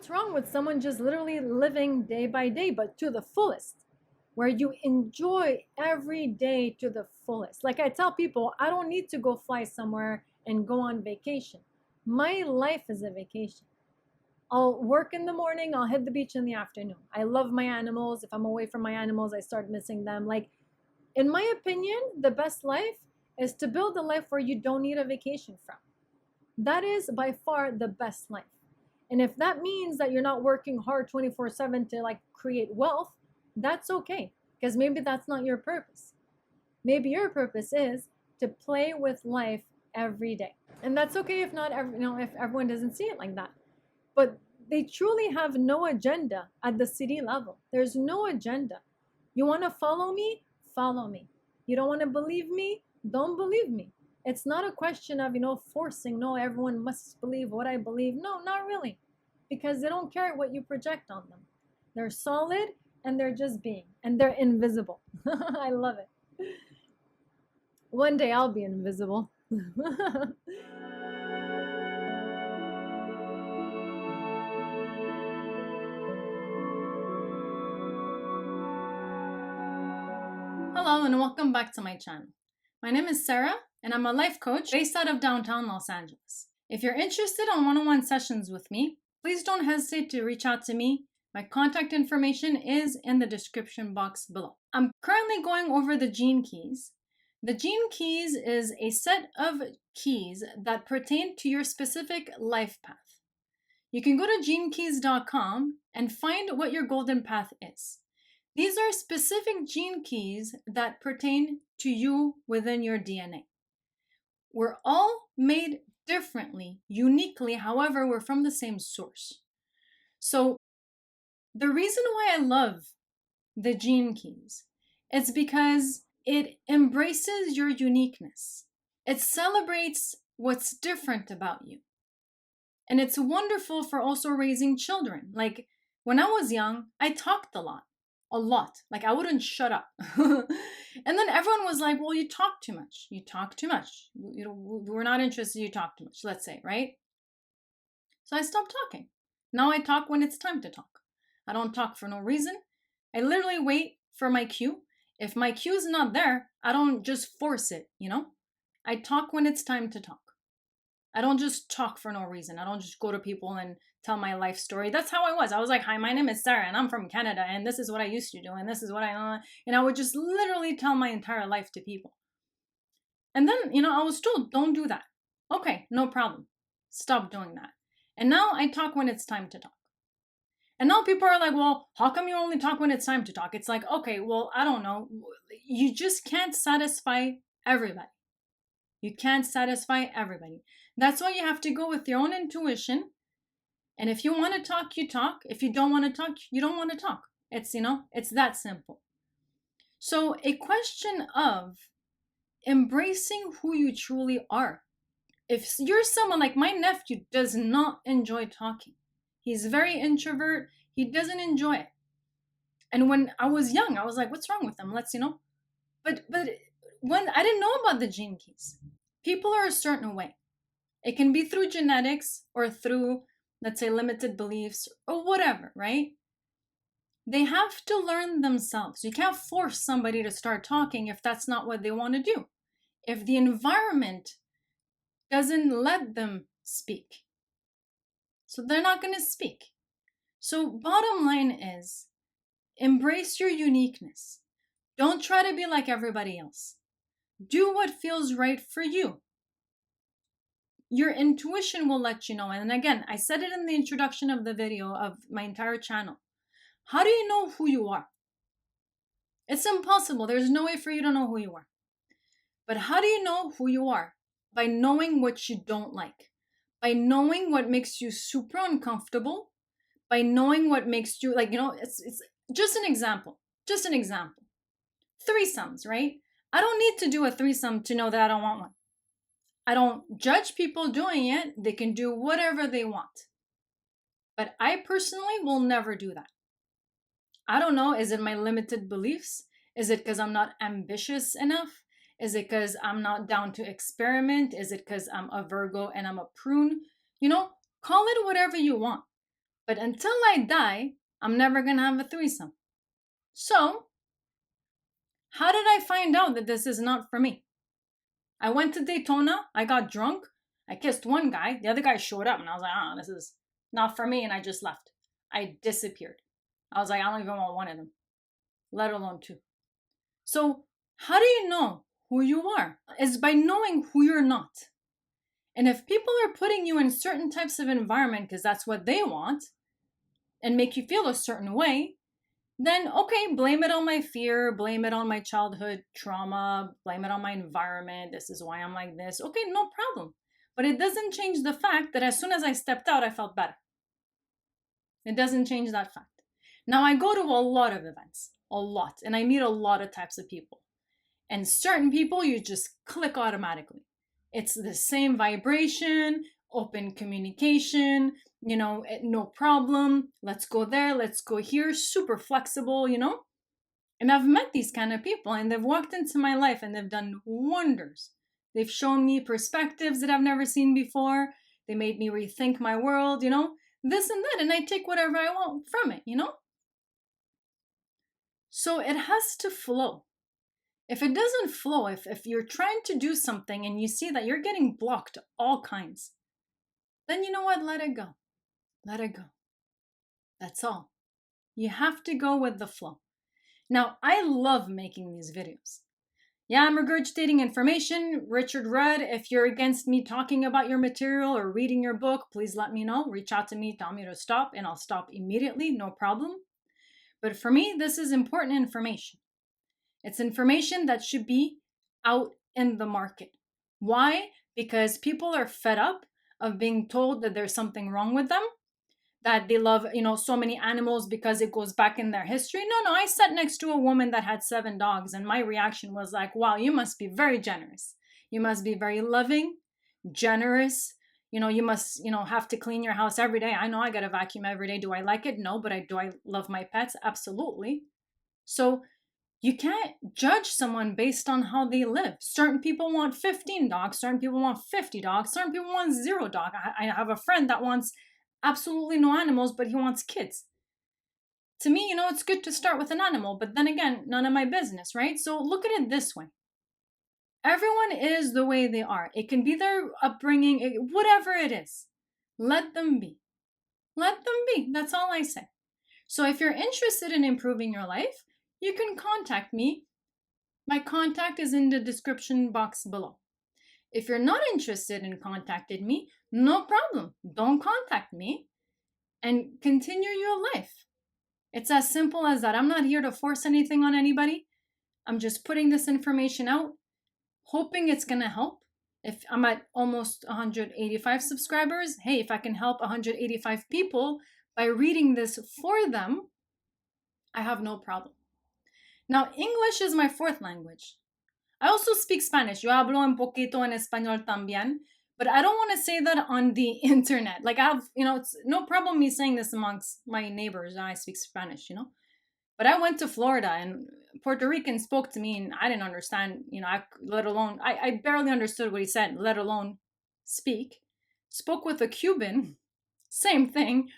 What's wrong with someone just literally living day by day, but to the fullest, where you enjoy every day to the fullest? Like I tell people, I don't need to go fly somewhere and go on vacation. My life is a vacation. I'll work in the morning, I'll hit the beach in the afternoon. I love my animals. If I'm away from my animals, I start missing them. Like, in my opinion, the best life is to build a life where you don't need a vacation from. That is by far the best life. And if that means that you're not working hard 24/7 to like create wealth, that's okay. Because maybe that's not your purpose. Maybe your purpose is to play with life every day. And that's okay if not if everyone doesn't see it like that. But they truly have no agenda at the city level. There's no agenda. You want to follow me? Follow me. You don't want to believe me? Don't believe me. It's not a question of, forcing, no, everyone must believe what I believe. No, not really. Because they don't care what you project on them. They're solid and they're just being. And they're invisible. I love it. One day I'll be invisible. Hello and welcome back to my channel. My name is Sarah and I'm a life coach based out of downtown Los Angeles. If you're interested in one-on-one sessions with me, please don't hesitate to reach out to me. My contact information is in the description box below. I'm currently going over the gene keys. The gene keys is a set of keys that pertain to your specific life path. You can go to genekeys.com and find what your golden path is. These are specific gene keys that pertain to you within your DNA. We're all made differently, uniquely, however, we're from the same source. So the reason why I love the gene keys is because it embraces your uniqueness. It celebrates what's different about you. And it's wonderful for also raising children. Like when I was young, I talked a lot. Like I wouldn't shut up. And then everyone was like, well, you talk too much. You talk too much. We're not interested. You talk too much, let's say, right? So I stopped talking. Now I talk when it's time to talk. I don't talk for no reason. I literally wait for my cue. If my cue is not there, I don't just force it, I talk when it's time to talk. I don't just talk for no reason. I don't just go to people and tell my life story. That's how I was. I was like, hi, my name is Sarah and I'm from Canada and this is what I used to do and this is what I would just literally tell my entire life to people. And then, I was told, don't do that. Okay, no problem. Stop doing that. And now I talk when it's time to talk. And now people are like, well, how come you only talk when it's time to talk? It's like, okay, well, I don't know. You just can't satisfy everybody. You can't satisfy everybody. That's why you have to go with your own intuition. And if you want to talk, you talk. If you don't want to talk, you don't want to talk. It's, it's that simple. So a question of embracing who you truly are. If you're someone like my nephew does not enjoy talking. He's very introvert. He doesn't enjoy it. And when I was young, I was like, what's wrong with him? Let's, But when I didn't know about the gene keys. People are a certain way. It can be through genetics or through, let's say, limited beliefs or whatever, right? They have to learn themselves. You can't force somebody to start talking if that's not what they want to do. If the environment doesn't let them speak, so they're not going to speak. So bottom line is, embrace your uniqueness. Don't try to be like everybody else. Do what feels right for you. Your intuition will let you know. And again, I said it in the introduction of the video of my entire channel. How do you know who you are? It's impossible. There's no way for you to know who you are. But how do you know who you are? By knowing what you don't like. By knowing what makes you super uncomfortable. By knowing what makes you, it's just an example. Just an example. Threesomes, right? I don't need to do a threesome to know that I don't want one. I don't judge people doing it. They can do whatever they want. But I personally will never do that. I don't know. Is it my limited beliefs? Is it because I'm not ambitious enough? Is it because I'm not down to experiment? Is it because I'm a Virgo and I'm a prune? Call it whatever you want. But until I die, I'm never going to have a threesome. So, how did I find out that this is not for me? I went to Daytona, I got drunk, I kissed one guy, the other guy showed up, and I was like, this is not for me, and I just left. I disappeared. I was like, I don't even want one of them, let alone two. So, how do you know who you are? It's by knowing who you're not. And if people are putting you in certain types of environment because that's what they want and make you feel a certain way, then okay, blame it on my fear, blame it on my childhood trauma, blame it on my environment. This is why I'm like this. Okay, no problem. But it doesn't change the fact that as soon as I stepped out, I felt better. It doesn't change that fact. Now, I go to a lot of events, a lot, and I meet a lot of types of people. And certain people, you just click automatically. It's the same vibration, open communication, no problem. Let's go there, let's go here, super flexible, And I've met these kind of people and they've walked into my life and they've done wonders. They've shown me perspectives that I've never seen before. They made me rethink my world, this and that. And I take whatever I want from it, So it has to flow. If it doesn't flow, if you're trying to do something and you see that you're getting blocked all kinds, then you know what? Let it go. Let it go. That's all. You have to go with the flow. Now, I love making these videos. Yeah, I'm regurgitating information. Richard Rudd, if you're against me talking about your material or reading your book, please let me know. Reach out to me, tell me to stop, and I'll stop immediately, no problem. But for me, this is important information. It's information that should be out in the market. Why? Because people are fed up of being told that there's something wrong with them, that they love, so many animals because it goes back in their history. No, I sat next to a woman that had 7 dogs, and my reaction was like, wow, you must be very generous. You must be very loving, generous. You must, have to clean your house every day. I know I got to vacuum every day. Do I like it? No, but do I love my pets? Absolutely. So you can't judge someone based on how they live. Certain people want 15 dogs. Certain people want 50 dogs. Certain people want 0 dog. I have a friend that wants absolutely no animals, but he wants kids. To me, it's good to start with an animal, but then again, none of my business, right? So look at it this way. Everyone is the way they are. It can be their upbringing, whatever it is. Let them be. Let them be. That's all I say. So if you're interested in improving your life, you can contact me. My contact is in the description box below. If you're not interested in contacting me, no problem. Don't contact me and continue your life. It's as simple as that. I'm not here to force anything on anybody. I'm just putting this information out, hoping it's going to help. If I'm at almost 185 subscribers, hey, if I can help 185 people by reading this for them, I have no problem. Now, English is my 4th language. I also speak Spanish. Yo hablo un poquito en español también. But I don't want to say that on the internet. Like I have, it's no problem me saying this amongst my neighbors. I speak Spanish, But I went to Florida and Puerto Rican spoke to me and I didn't understand, I barely understood what he said, let alone speak. Spoke with a Cuban, same thing.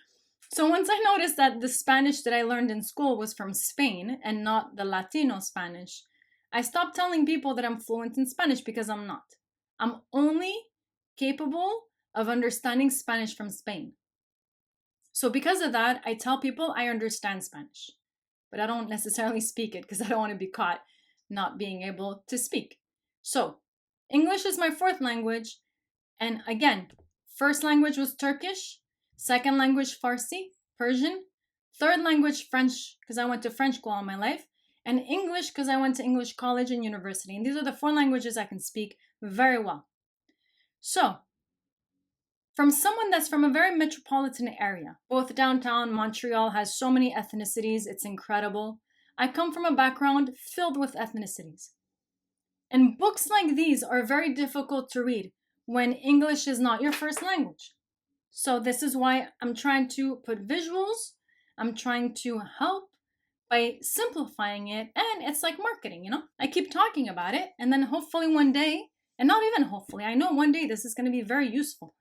So once I noticed that the Spanish that I learned in school was from Spain and not the Latino Spanish, I stopped telling people that I'm fluent in Spanish because I'm not. I'm only capable of understanding Spanish from Spain. So because of that, I tell people I understand Spanish, but I don't necessarily speak it because I don't want to be caught not being able to speak. So English is my 4th language. And again, 1st language was Turkish, 2nd language Farsi, Persian, 3rd language French because I went to French school all my life, and English because I went to English college and university. And these are the 4 languages I can speak very well. So, from someone that's from a very metropolitan area, both downtown Montreal has so many ethnicities, it's incredible. I come from a background filled with ethnicities. And books like these are very difficult to read when English is not your 1st language. So this is why I'm trying to put visuals, I'm trying to help by simplifying it, and it's like marketing, I keep talking about it, and then hopefully one day, and not even hopefully, I know one day this is going to be very useful.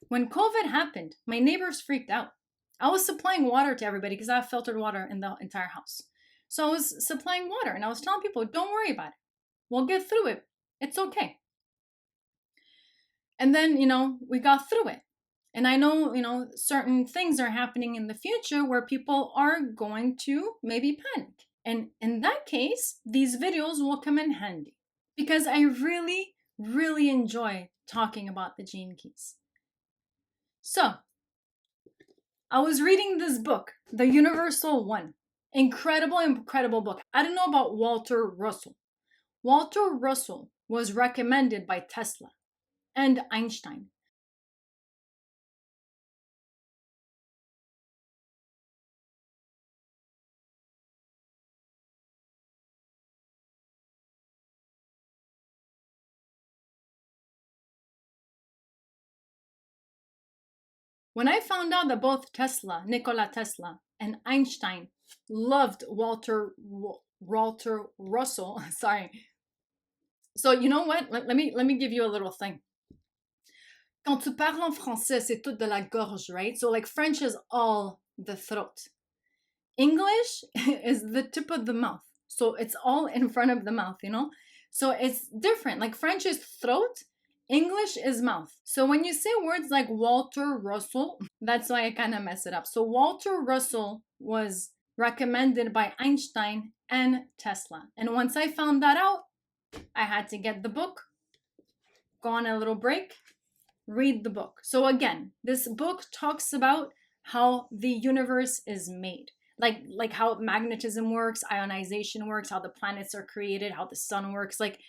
When COVID happened, my neighbors freaked out. I was supplying water to everybody because I have filtered water in the entire house. So I was supplying water and I was telling people, don't worry about it. We'll get through it. It's okay. And then, we got through it. And I know, certain things are happening in the future where people are going to maybe panic. And in that case, these videos will come in handy because I really, really enjoy talking about the gene keys. So, I was reading this book, The Universal One. Incredible, incredible book. I don't know about Walter Russell. Walter Russell was recommended by Tesla and Einstein. When I found out that both Nikola Tesla, and Einstein loved Walter Russell, sorry. So you know what? Let me give you a little thing. Quand tu parles en français, c'est tout de la gorge, right? So like French is all the throat. English is the tip of the mouth. So it's all in front of the mouth, So it's different. Like French is throat, English is mouth. So when you say words like Walter Russell, that's why I kind of mess it up. So Walter Russell was recommended by Einstein and Tesla. And once I found that out, I had to get the book, go on a little break, read the book. So again, this book talks about how the universe is made. Like how magnetism works, ionization works, how the planets are created, how the sun works. Like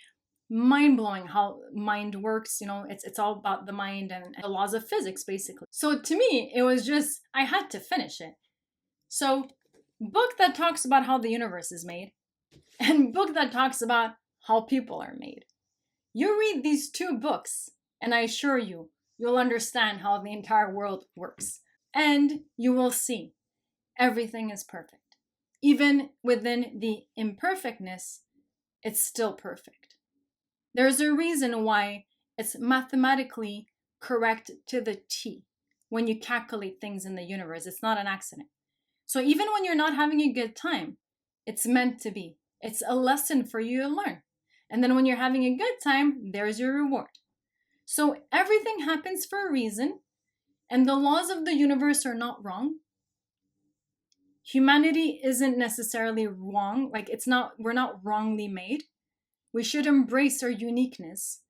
mind-blowing how mind works. It's all about the mind and the laws of physics, basically. So to me, it was just, I had to finish it. So book that talks about how the universe is made, and book that talks about how people are made. You read these two books, and I assure you, you'll understand how the entire world works. And you will see everything is perfect. Even within the imperfectness, it's still perfect. There's a reason why it's mathematically correct to the T when you calculate things in the universe. It's not an accident. So even when you're not having a good time, it's meant to be. It's a lesson for you to learn. And then when you're having a good time, there's your reward. So everything happens for a reason, and the laws of the universe are not wrong. Humanity isn't necessarily wrong. Like we're not wrongly made. We should embrace our uniqueness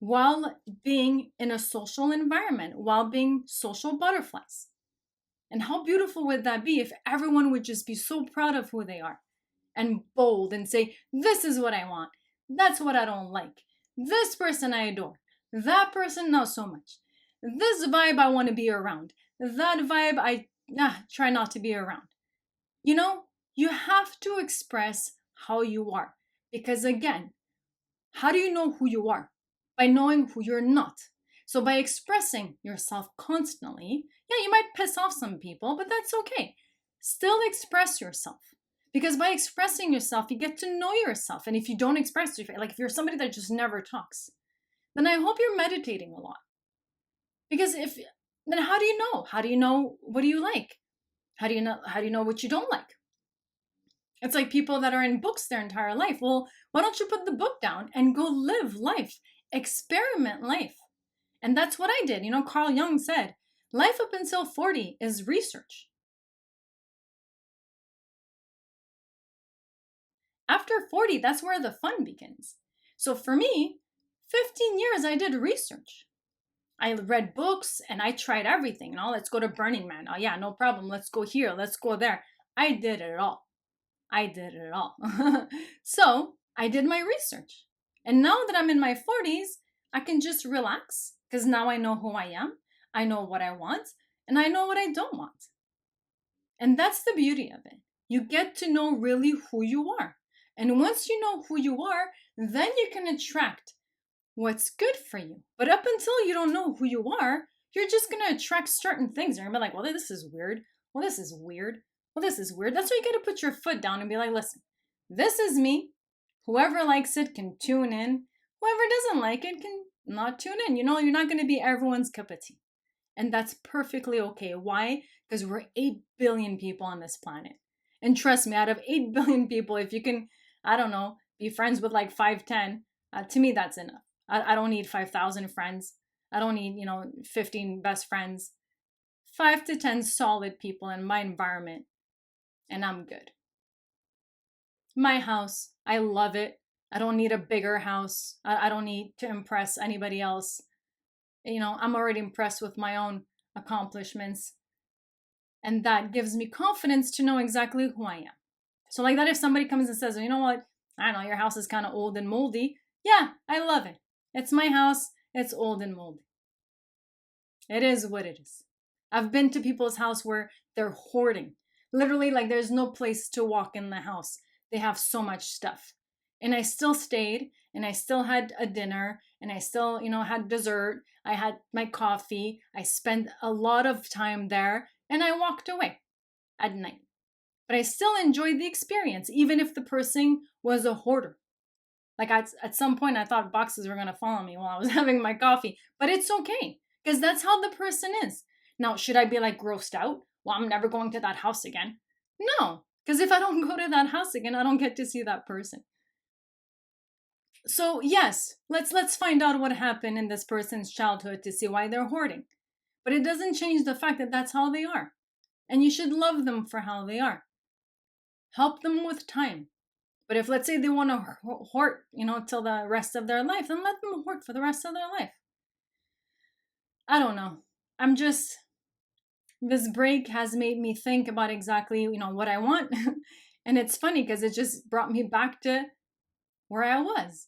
while being in a social environment, while being social butterflies. And how beautiful would that be if everyone would just be so proud of who they are and bold and say, this is what I want. That's what I don't like. This person I adore. That person not so much. This vibe I want to be around. That vibe I try not to be around. You have to express how you are. Because again, how do you know who you are? By knowing who you're not. So by expressing yourself constantly, you might piss off some people, but that's okay. Still express yourself. Because by expressing yourself, you get to know yourself. And if you don't express yourself, like if you're somebody that just never talks, then I hope you're meditating a lot. Because then how do you know? How do you know what do you like? How do you know what you don't like? It's like people that are in books their entire life. Well, why don't you put the book down and go live life? Experiment life. And that's what I did. Carl Jung said, life up until 40 is research. After 40, that's where the fun begins. So for me, 15 years I did research. I read books and I tried everything. Let's go to Burning Man. Oh yeah, no problem. Let's go here. Let's go there. I did it all. So I did my research. And now that I'm in my 40s, I can just relax because now I know who I am. I know what I want and I know what I don't want. And that's the beauty of it. You get to know really who you are. And once you know who you are, then you can attract what's good for you. But up until you don't know who you are, you're just going to attract certain things. You're going to be like, well, this is weird. Well, this is weird. Well, this is weird. That's why you got to put your foot down and be like, listen, this is me. Whoever likes it can tune in. Whoever doesn't like it can not tune in. You're not going to be everyone's cup of tea. And that's perfectly okay. Why? Because we're 8 billion people on this planet. And trust me, out of 8 billion people, if you can, I don't know, be friends with like 5, 10, to me, that's enough. I don't need 5,000 friends. I don't need, 15 best friends. 5 to 10 solid people in my environment, and I'm good. My house, I love it. I don't need a bigger house. I don't need to impress anybody else. I'm already impressed with my own accomplishments. And that gives me confidence to know exactly who I am. So, like that, if somebody comes and says, you know what, I don't know, your house is kind of old and moldy. Yeah, I love it. It's my house. It's old and moldy. It is what it is. I've been to people's house where they're hoarding. Literally, like there's no place to walk in the house. They have so much stuff. And I still stayed and I still had a dinner and I still, had dessert. I had my coffee. I spent a lot of time there and I walked away at night. But I still enjoyed the experience, even if the person was a hoarder. Like at some point, I thought boxes were going to fall on me while I was having my coffee, but it's okay because that's how the person is. Now, should I be like grossed out? Well, I'm never going to that house again. No, because if I don't go to that house again, I don't get to see that person. So yes, let's find out what happened in this person's childhood to see why they're hoarding. But it doesn't change the fact that that's how they are. And you should love them for how they are. Help them with time. But if, let's say, they want to hoard, till the rest of their life, then let them hoard for the rest of their life. I don't know. This break has made me think about exactly, what I want. And it's funny because it just brought me back to where I was,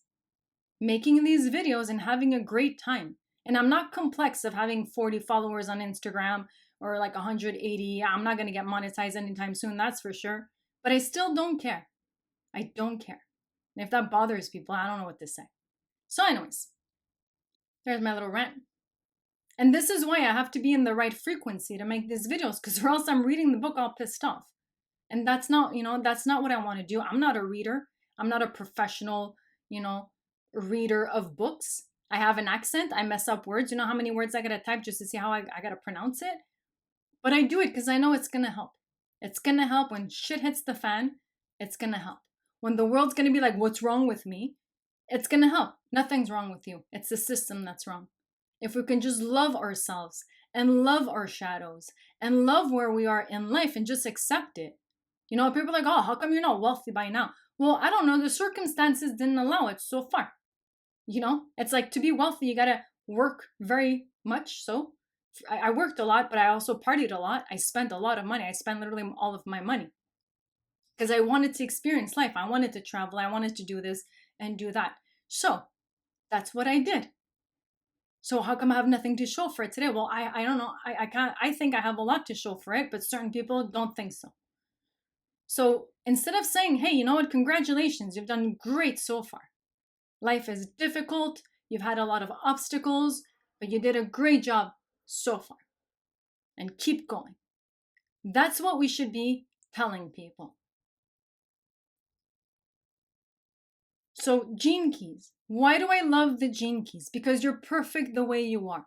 making these videos and having a great time. And I'm not complex of having 40 followers on Instagram or like 180. I'm not going to get monetized anytime soon, that's for sure. But I still don't care. I don't care. And if that bothers people, I don't know what to say. So, anyways, there's my little rant. And this is why I have to be in the right frequency to make these videos, because or else I'm reading the book all pissed off. And that's not what I want to do. I'm not a reader. I'm not a professional, reader of books. I have an accent. I mess up words. You know how many words I gotta type just to see how I gotta pronounce it? But I do it because I know it's gonna help. It's gonna help when shit hits the fan. It's gonna help. When the world's gonna be like, what's wrong with me? It's gonna help. Nothing's wrong with you. It's the system that's wrong. If we can just love ourselves and love our shadows and love where we are in life and just accept it. People are like, oh, how come you're not wealthy by now? Well, I don't know. The circumstances didn't allow it so far. It's like to be wealthy, you gotta work very much. So I worked a lot, but I also partied a lot. I spent a lot of money. I spent literally all of my money because I wanted to experience life. I wanted to travel. I wanted to do this and do that. So that's what I did. So how come I have nothing to show for it today? Well, I don't know. I can't. I think I have a lot to show for it, but certain people don't think so. So instead of saying, hey, you know what? Congratulations, you've done great so far. Life is difficult. You've had a lot of obstacles, but you did a great job so far. And keep going. That's what we should be telling people. So gene keys. Why do I love the gene keys? Because you're perfect the way you are.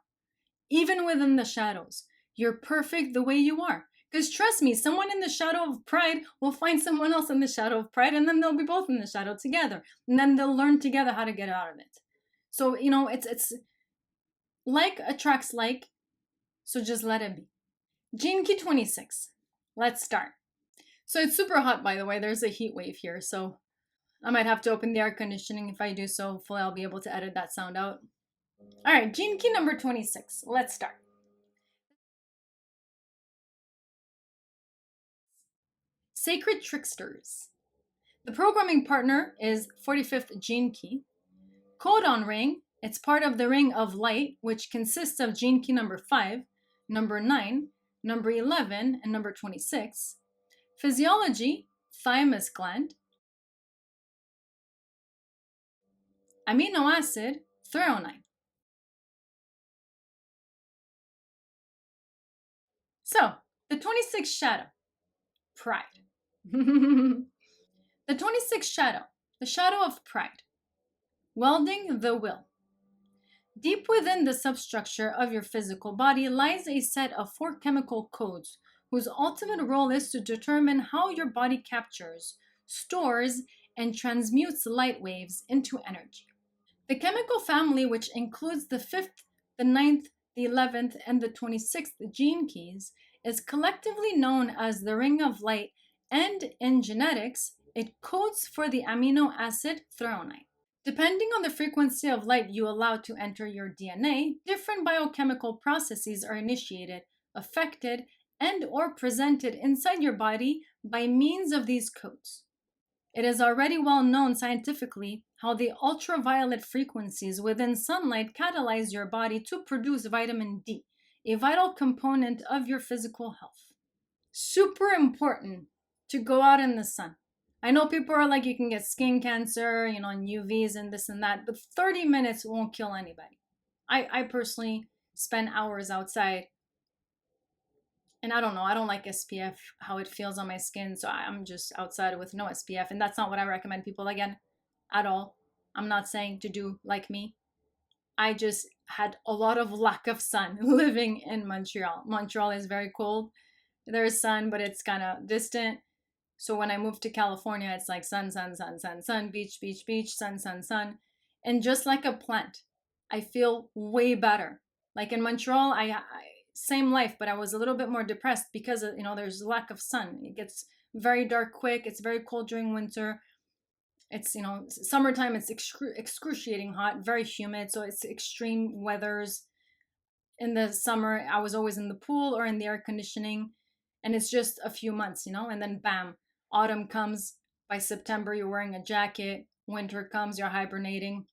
Even within the shadows, you're perfect the way you are. Because trust me, someone in the shadow of pride will find someone else in the shadow of pride, and then they'll be both in the shadow together. And then they'll learn together how to get out of it. So, it's like attracts like, so just let it be. Gene key 26. Let's start. So it's super hot, by the way. There's a heat wave here, so I might have to open the air conditioning. If I do so, hopefully I'll be able to edit that sound out. All right, gene key number 26. Let's start. Sacred Tricksters. The programming partner is 45th gene key. Codon ring, it's part of the ring of light, which consists of gene key number 5, number 9, number 11, and number 26. Physiology, thymus gland. Amino acid, threonine. So, the 26th shadow, pride. The 26th shadow, the shadow of pride. Welding the will. Deep within the substructure of your physical body lies a set of four chemical codes whose ultimate role is to determine how your body captures, stores, and transmutes light waves into energy. The chemical family, which includes the fifth, the ninth, the 11th, and the 26th gene keys, is collectively known as the ring of light, and in genetics, it codes for the amino acid threonine. Depending on the frequency of light you allow to enter your DNA, different biochemical processes are initiated, affected, and or presented inside your body by means of these codes. It is already well known scientifically how the ultraviolet frequencies within sunlight catalyze your body to produce vitamin D, a vital component of your physical health. Super important to go out in the sun. I know people are like, you can get skin cancer, and UVs and this and that, but 30 minutes won't kill anybody. I personally spend hours outside, and I don't know, I don't like SPF, how it feels on my skin, so I'm just outside with no SPF, and that's not what I recommend people, again, at all. I'm not saying to do like me. I just had a lot of lack of sun living in Montreal. Montreal is very cold. There's sun, but it's kind of distant. So when I moved to California, it's like sun, sun, sun, sun, sun, beach, beach, beach, sun, sun, sun. And just like a plant, I feel way better. Like in Montreal, I same life, but I was a little bit more depressed because of, there's lack of sun. It gets very dark quick. It's very cold during winter. It's, summertime, it's excruciating hot, very humid. So it's extreme weathers. In the summer, I was always in the pool or in the air conditioning. And it's just a few months, and then bam, autumn comes. By September, you're wearing a jacket. Winter comes, you're hibernating.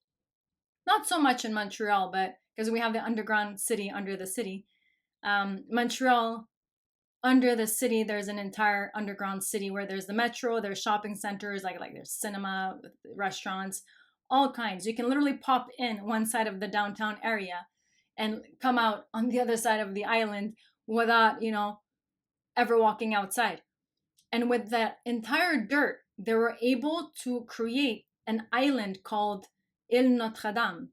Not so much in Montreal, but because we have the underground city under the city. Montreal, under the city, there's an entire underground city where there's the metro, there's shopping centers, like there's cinema, restaurants, all kinds. You can literally pop in one side of the downtown area and come out on the other side of the island without, ever walking outside. And with that entire dirt, they were able to create an island called Ile Notre Dame.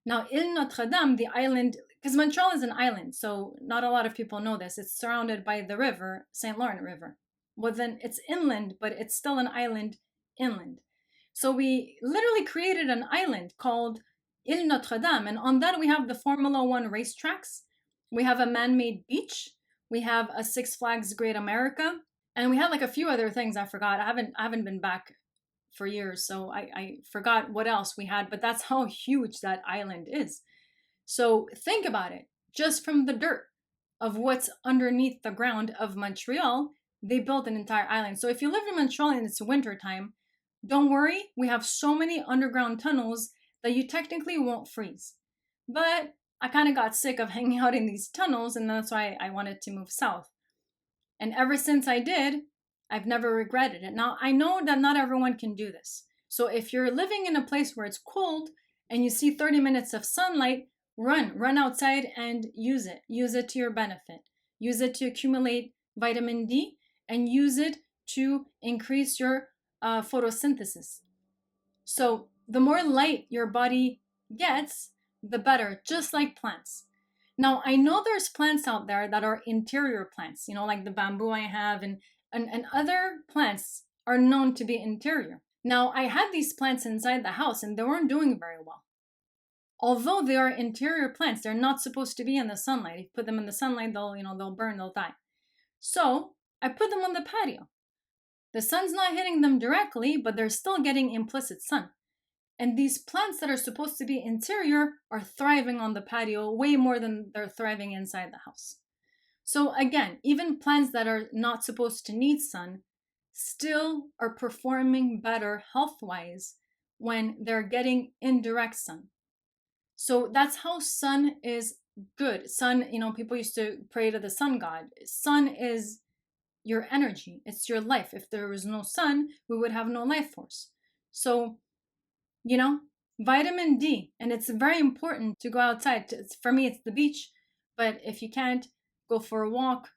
Now, Ile Notre Dame, the island, because Montreal is an island, so not a lot of people know this. It's surrounded by the river, St. Lawrence River. Well, then it's inland, but it's still an island inland. So we literally created an island called Ile Notre Dame, and on that we have the Formula One racetracks. We have a man-made beach. We have a Six Flags Great America, and we had like a few other things I forgot. I haven't been back for years, so I forgot what else we had, but that's how huge that island is. So think about it. Just from the dirt of what's underneath the ground of Montreal, they built an entire island. So if you live in Montreal and it's winter time, don't worry, we have so many underground tunnels that you technically won't freeze. But I kind of got sick of hanging out in these tunnels, and that's why I wanted to move south. And ever since I did, I've never regretted it. Now, I know that not everyone can do this. So if you're living in a place where it's cold and you see 30 minutes of sunlight, run outside and use it. Use it to your benefit. Use it to accumulate vitamin D and use it to increase your photosynthesis. So the more light your body gets, the better, just like plants. Now, I know there's plants out there that are interior plants, like the bamboo I have, and other plants are known to be interior. Now, I had these plants inside the house and they weren't doing very well. Although they are interior plants, they're not supposed to be in the sunlight. If you put them in the sunlight, they'll burn, they'll die. So I put them on the patio. The sun's not hitting them directly, but they're still getting implicit sun. And these plants that are supposed to be interior are thriving on the patio way more than they're thriving inside the house. So again, even plants that are not supposed to need sun still are performing better health-wise when they're getting indirect sun. So that's how sun is good. Sun, people used to pray to the sun god. Sun is your energy. It's your life. If there was no sun, we would have no life force. So, vitamin D, and it's very important to go outside. For me, it's the beach, but if you can't, go for a walk,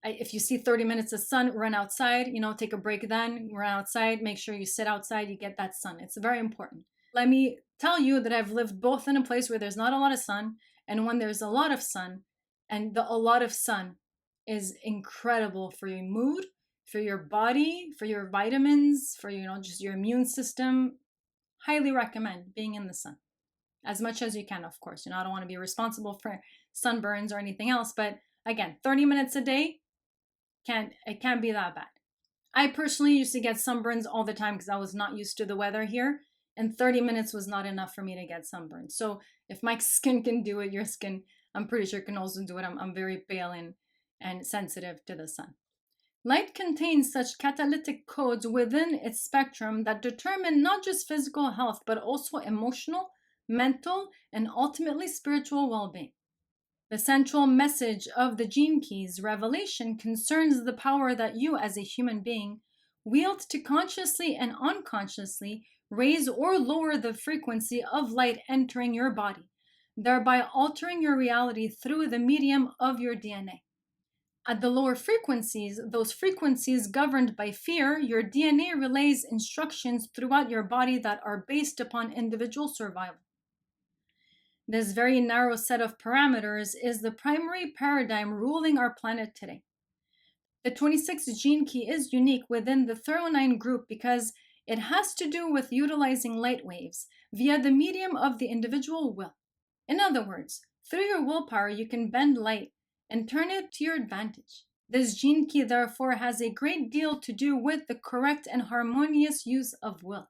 If you see 30 minutes of sun, run outside, take a break then, run outside, make sure you sit outside, you get that sun. It's very important. Let me tell you that I've lived both in a place where there's not a lot of sun and when there's a lot of sun, and a lot of sun is incredible for your mood, for your body, for your vitamins, for, just your immune system. Highly recommend being in the sun as much as you can, of course. I don't want to be responsible for sunburns or anything else, but again, 30 minutes a day, it can't be that bad. I personally used to get sunburns all the time because I was not used to the weather here, and 30 minutes was not enough for me to get sunburned. So if my skin can do it, your skin, I'm pretty sure, can also do it. I'm very pale and sensitive to the sun. Light contains such catalytic codes within its spectrum that determine not just physical health, but also emotional, mental, and ultimately spiritual well-being. The central message of the Gene Keys revelation concerns the power that you as a human being wield to consciously and unconsciously raise or lower the frequency of light entering your body, thereby altering your reality through the medium of your DNA. At the lower frequencies, those frequencies governed by fear, your DNA relays instructions throughout your body that are based upon individual survival. This very narrow set of parameters is the primary paradigm ruling our planet today. The 26th gene key is unique within the Threonine group because it has to do with utilizing light waves via the medium of the individual will. In other words, through your willpower, you can bend light and turn it to your advantage. This gene key, therefore, has a great deal to do with the correct and harmonious use of will.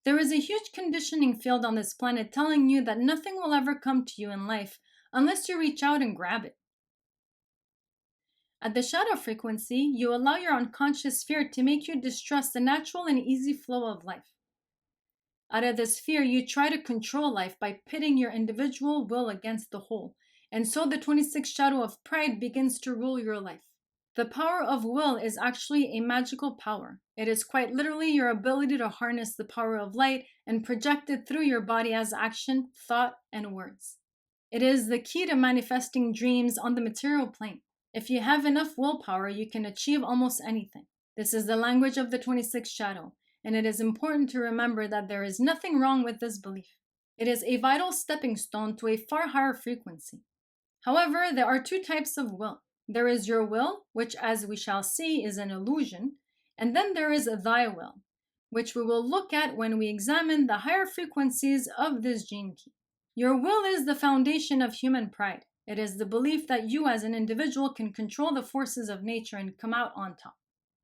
There is a huge conditioning field on this planet telling you that nothing will ever come to you in life unless you reach out and grab it. At the shadow frequency, you allow your unconscious fear to make you distrust the natural and easy flow of life. Out of this fear, you try to control life by pitting your individual will against the whole, and so the 26th shadow of pride begins to rule your life. The power of will is actually a magical power. It is quite literally your ability to harness the power of light and project it through your body as action, thought, and words. It is the key to manifesting dreams on the material plane. If you have enough willpower, you can achieve almost anything. This is the language of the 26th shadow, and it is important to remember that there is nothing wrong with this belief. It is a vital stepping stone to a far higher frequency. However, there are two types of will. There is your will, which, as we shall see, is an illusion, and then there is thy will, which we will look at when we examine the higher frequencies of this gene key. Your will is the foundation of human pride. It is the belief that you as an individual can control the forces of nature and come out on top.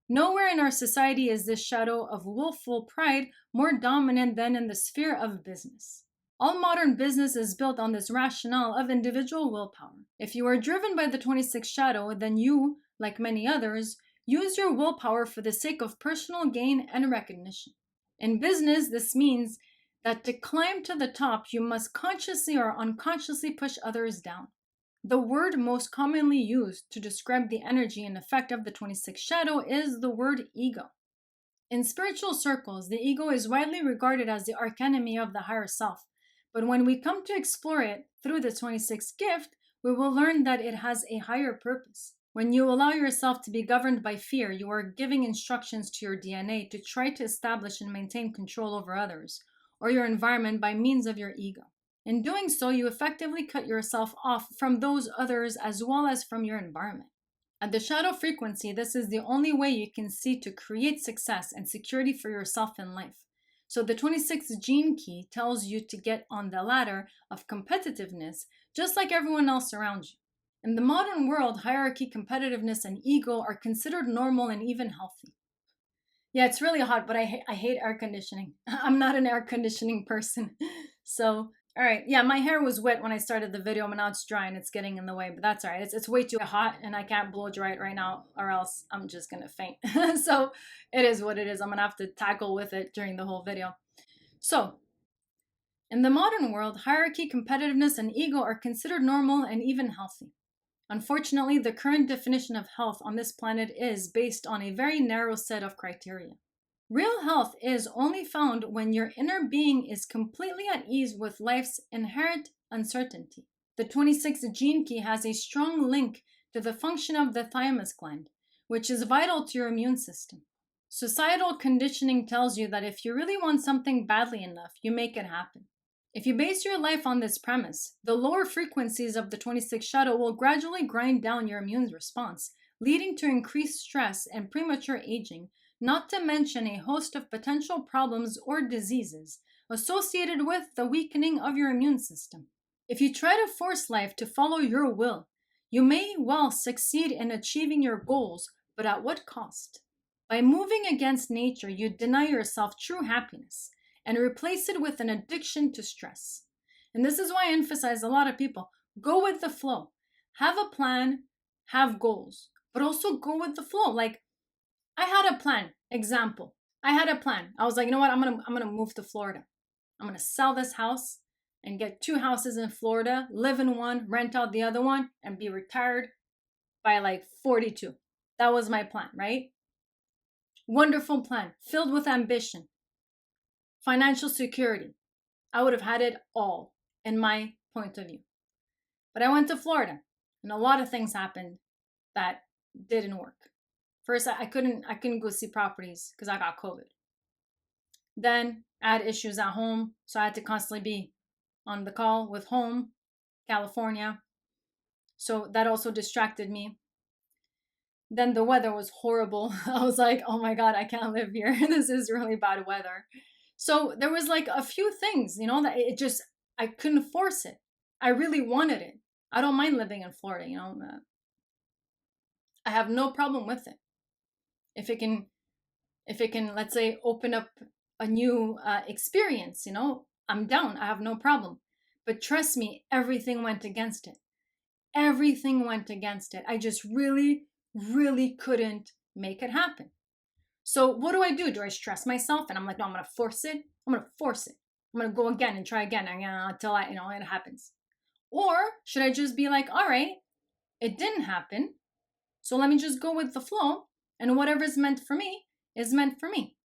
Nowhere in our society is this shadow of willful pride more dominant than in the sphere of business. All modern business is built on this rationale of individual willpower. If you are driven by the 26th shadow, then you, like many others, use your willpower for the sake of personal gain and recognition. In business, this means that to climb to the top, you must consciously or unconsciously push others down. The word most commonly used to describe the energy and effect of the 26th shadow is the word ego. In spiritual circles, the ego is widely regarded as the archenemy of the higher self. But when we come to explore it through the 26th gift, we will learn that it has a higher purpose. When you allow yourself to be governed by fear, you are giving instructions to your DNA to try to establish and maintain control over others or your environment by means of your ego. In doing so, you effectively cut yourself off from those others as well as from your environment. At the shadow frequency, this is the only way you can see to create success and security for yourself in life. So the 26th gene key tells you to get on the ladder of competitiveness, just like everyone else around you. In the modern world, hierarchy, competitiveness, and ego are considered normal and even healthy. Yeah, it's really hot, but I hate air conditioning. I'm not an air conditioning person. So, all right. Yeah, my hair was wet when I started the video, but now it's dry and it's getting in the way, but that's all right. It's way too hot and I can't blow dry it right now or else I'm just going to faint. So it is what it is. I'm going to have to tackle with it during the whole video. So in the modern world, hierarchy, competitiveness, and ego are considered normal and even healthy. Unfortunately, the current definition of health on this planet is based on a very narrow set of criteria. Real health is only found when your inner being is completely at ease with life's inherent uncertainty. The 26th gene key has a strong link to the function of the thymus gland, which is vital to your immune system. Societal conditioning tells you that if you really want something badly enough, you make it happen. If you base your life on this premise, the lower frequencies of the 26 shadow will gradually grind down your immune response, leading to increased stress and premature aging, not to mention a host of potential problems or diseases associated with the weakening of your immune system. If you try to force life to follow your will, you may well succeed in achieving your goals, but at what cost? By moving against nature, you deny yourself true happiness and replace it with an addiction to stress. And this is why I emphasize a lot of people go with the flow. Have a plan, have goals, but also go with the flow. Like, I had a plan. Example. I had a plan. I was like, you know what? I'm gonna move to Florida. I'm gonna sell this house and get 2 houses in Florida, live in one, rent out the other one, and be retired by like 42. That was my plan, right? Wonderful plan, filled with ambition, financial security. I would have had it all in my point of view. But I went to Florida and a lot of things happened that didn't work. First, I couldn't go see properties because I got COVID. Then I had issues at home, so I had to constantly be on the call with home, California. So that also distracted me. Then the weather was horrible. I was like, oh my God, I can't live here. This is really bad weather. So there was like a few things, you know, that it just, I couldn't force it. I really wanted it. I don't mind living in Florida, you know. I have no problem with it. If it can, let's say, open up a new experience, you know, I'm down. I have no problem. But trust me, everything went against it. Everything went against it. I just really couldn't make it happen. So what do? Do I stress myself? And I'm like, no, I'm going to force it. I'm going to force it. I'm going to go again and try again until it happens. Or should I just be like, all right, it didn't happen. So let me just go with the flow. And whatever's meant for me is meant for me.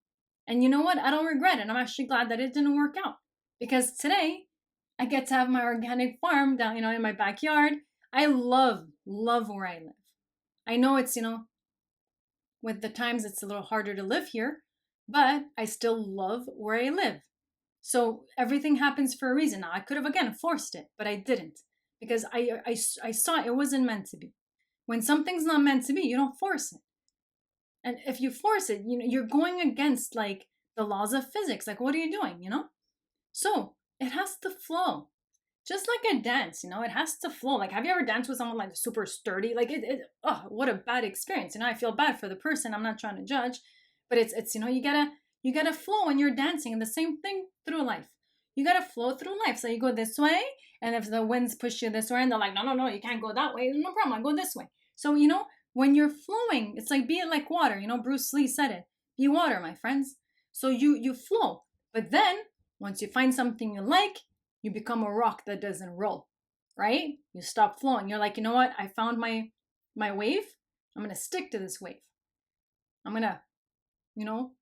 And you know what? I don't regret it. I'm actually glad that it didn't work out. Because today I get to have my organic farm down, in my backyard. I love where I live. I know it's, with the times it's a little harder to live here, but I still love where I live. So everything happens for a reason. Now I could have again forced it, but I didn't because I saw it wasn't meant to be. When something's not meant to be, you don't force it. And if you force it, you're going against like the laws of physics. Like, what are you doing, So it has to flow. Just like a dance, it has to flow. Like, have you ever danced with someone like super sturdy? Like what a bad experience. I feel bad for the person. I'm not trying to judge, but it's you gotta flow when you're dancing. And the same thing through life. You gotta flow through life. So you go this way, and if the winds push you this way, and they're like, no, you can't go that way. No problem. I go this way. So when you're flowing, it's like be it like water. Bruce Lee said it. Be water, my friends. So you flow, but then once you find something you like, you become a rock that doesn't roll, right? You stop flowing. You're like, you know what? I found my wave. I'm going to stick to this wave. I'm going to,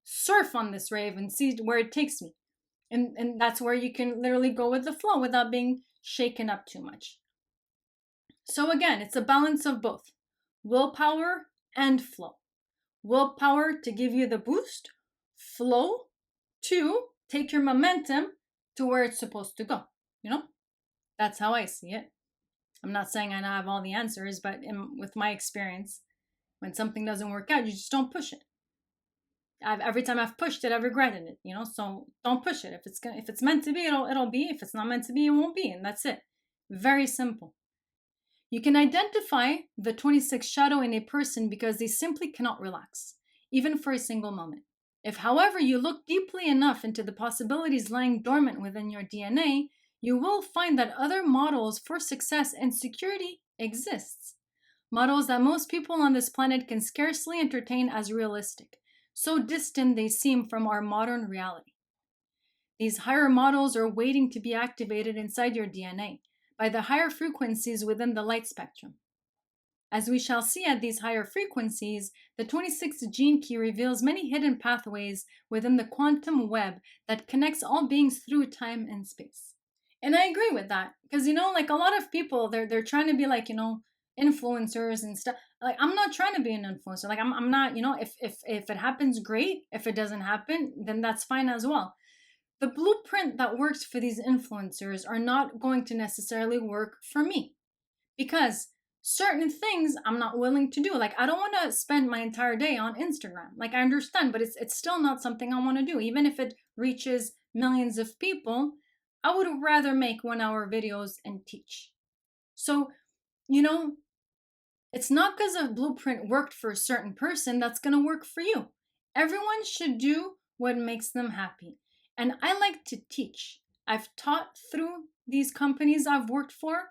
surf on this wave and see where it takes me. And that's where you can literally go with the flow without being shaken up too much. So again, it's a balance of both willpower and flow. Willpower to give you the boost, flow to take your momentum to where it's supposed to go. That's how I see it. I'm not saying I have all the answers, but with my experience, when something doesn't work out, you just don't push it. Every time I've pushed it, I've regretted it. So don't push it. If it's meant to be, it'll be. If it's not meant to be, it won't be, and that's it. Very simple. You can identify the 26 shadow in a person because they simply cannot relax, even for a single moment. If, however, you look deeply enough into the possibilities lying dormant within your DNA, you will find that other models for success and security exists. Models that most people on this planet can scarcely entertain as realistic, so distant they seem from our modern reality. These higher models are waiting to be activated inside your DNA by the higher frequencies within the light spectrum. As we shall see at these higher frequencies, the 26th gene key reveals many hidden pathways within the quantum web that connects all beings through time and space. And I agree with that because, like a lot of people, they're trying to be like, influencers and stuff. Like, I'm not trying to be an influencer. Like, I'm not, if it happens, great. If it doesn't happen, then that's fine as well. The blueprint that works for these influencers are not going to necessarily work for me, because certain things I'm not willing to do. Like, I don't want to spend my entire day on Instagram. Like, I understand, but it's still not something I want to do. Even if it reaches millions of people, I would rather make 1-hour videos and teach. So, it's not because a blueprint worked for a certain person that's going to work for you. Everyone should do what makes them happy. And I like to teach. I've taught through these companies I've worked for.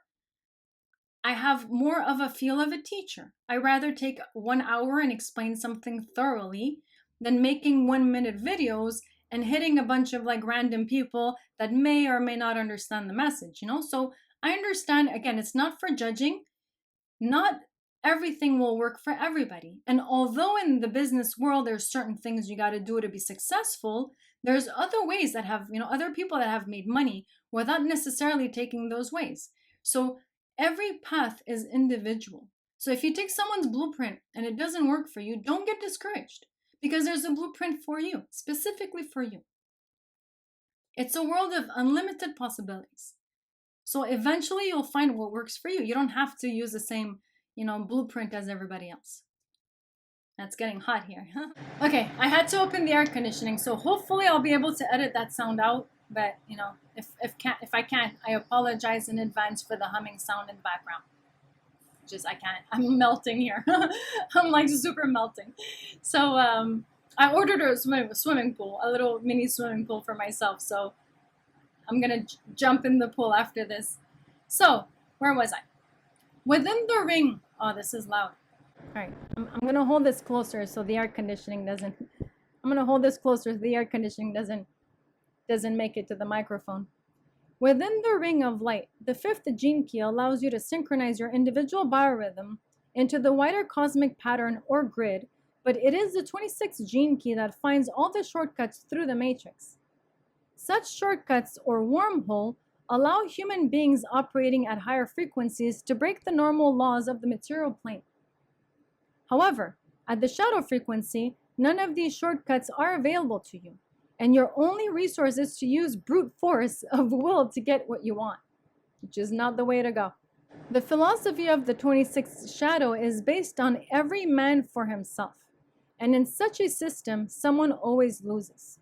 I have more of a feel of a teacher. I rather take 1 hour and explain something thoroughly than making 1-minute videos and hitting a bunch of like random people that may or may not understand the message, So I understand, again, it's not for judging. Not everything will work for everybody. And although in the business world, there's certain things you got to do to be successful, there's other ways that have, other people that have made money without necessarily taking those ways. So every path is individual. So if you take someone's blueprint and it doesn't work for you, don't get discouraged, because there's a blueprint for you, specifically for you. It's a world of unlimited possibilities. So eventually you'll find what works for you. You don't have to use the same, blueprint as everybody else. That's getting hot here. Okay, I had to open the air conditioning, so hopefully I'll be able to edit that sound out. But if I can't, I apologize in advance for the humming sound in the background. I can't. I'm melting here. I'm like super melting. So I ordered a swimming pool, a little mini swimming pool for myself. So I'm gonna jump in the pool after this. So where was I? Within the ring. Oh, this is loud. All right, I'm gonna hold this closer so the air conditioning doesn't. I'm gonna hold this closer so the air conditioning doesn't make it to the microphone. Within the ring of light, the 5th gene key allows you to synchronize your individual biorhythm into the wider cosmic pattern or grid, but it is the 26th gene key that finds all the shortcuts through the matrix. Such shortcuts, or wormhole, allow human beings operating at higher frequencies to break the normal laws of the material plane. However, at the shadow frequency, none of these shortcuts are available to you, and your only resource is to use brute force of will to get what you want, which is not the way to go. The philosophy of the 26th shadow is based on every man for himself, and in such a system, someone always loses.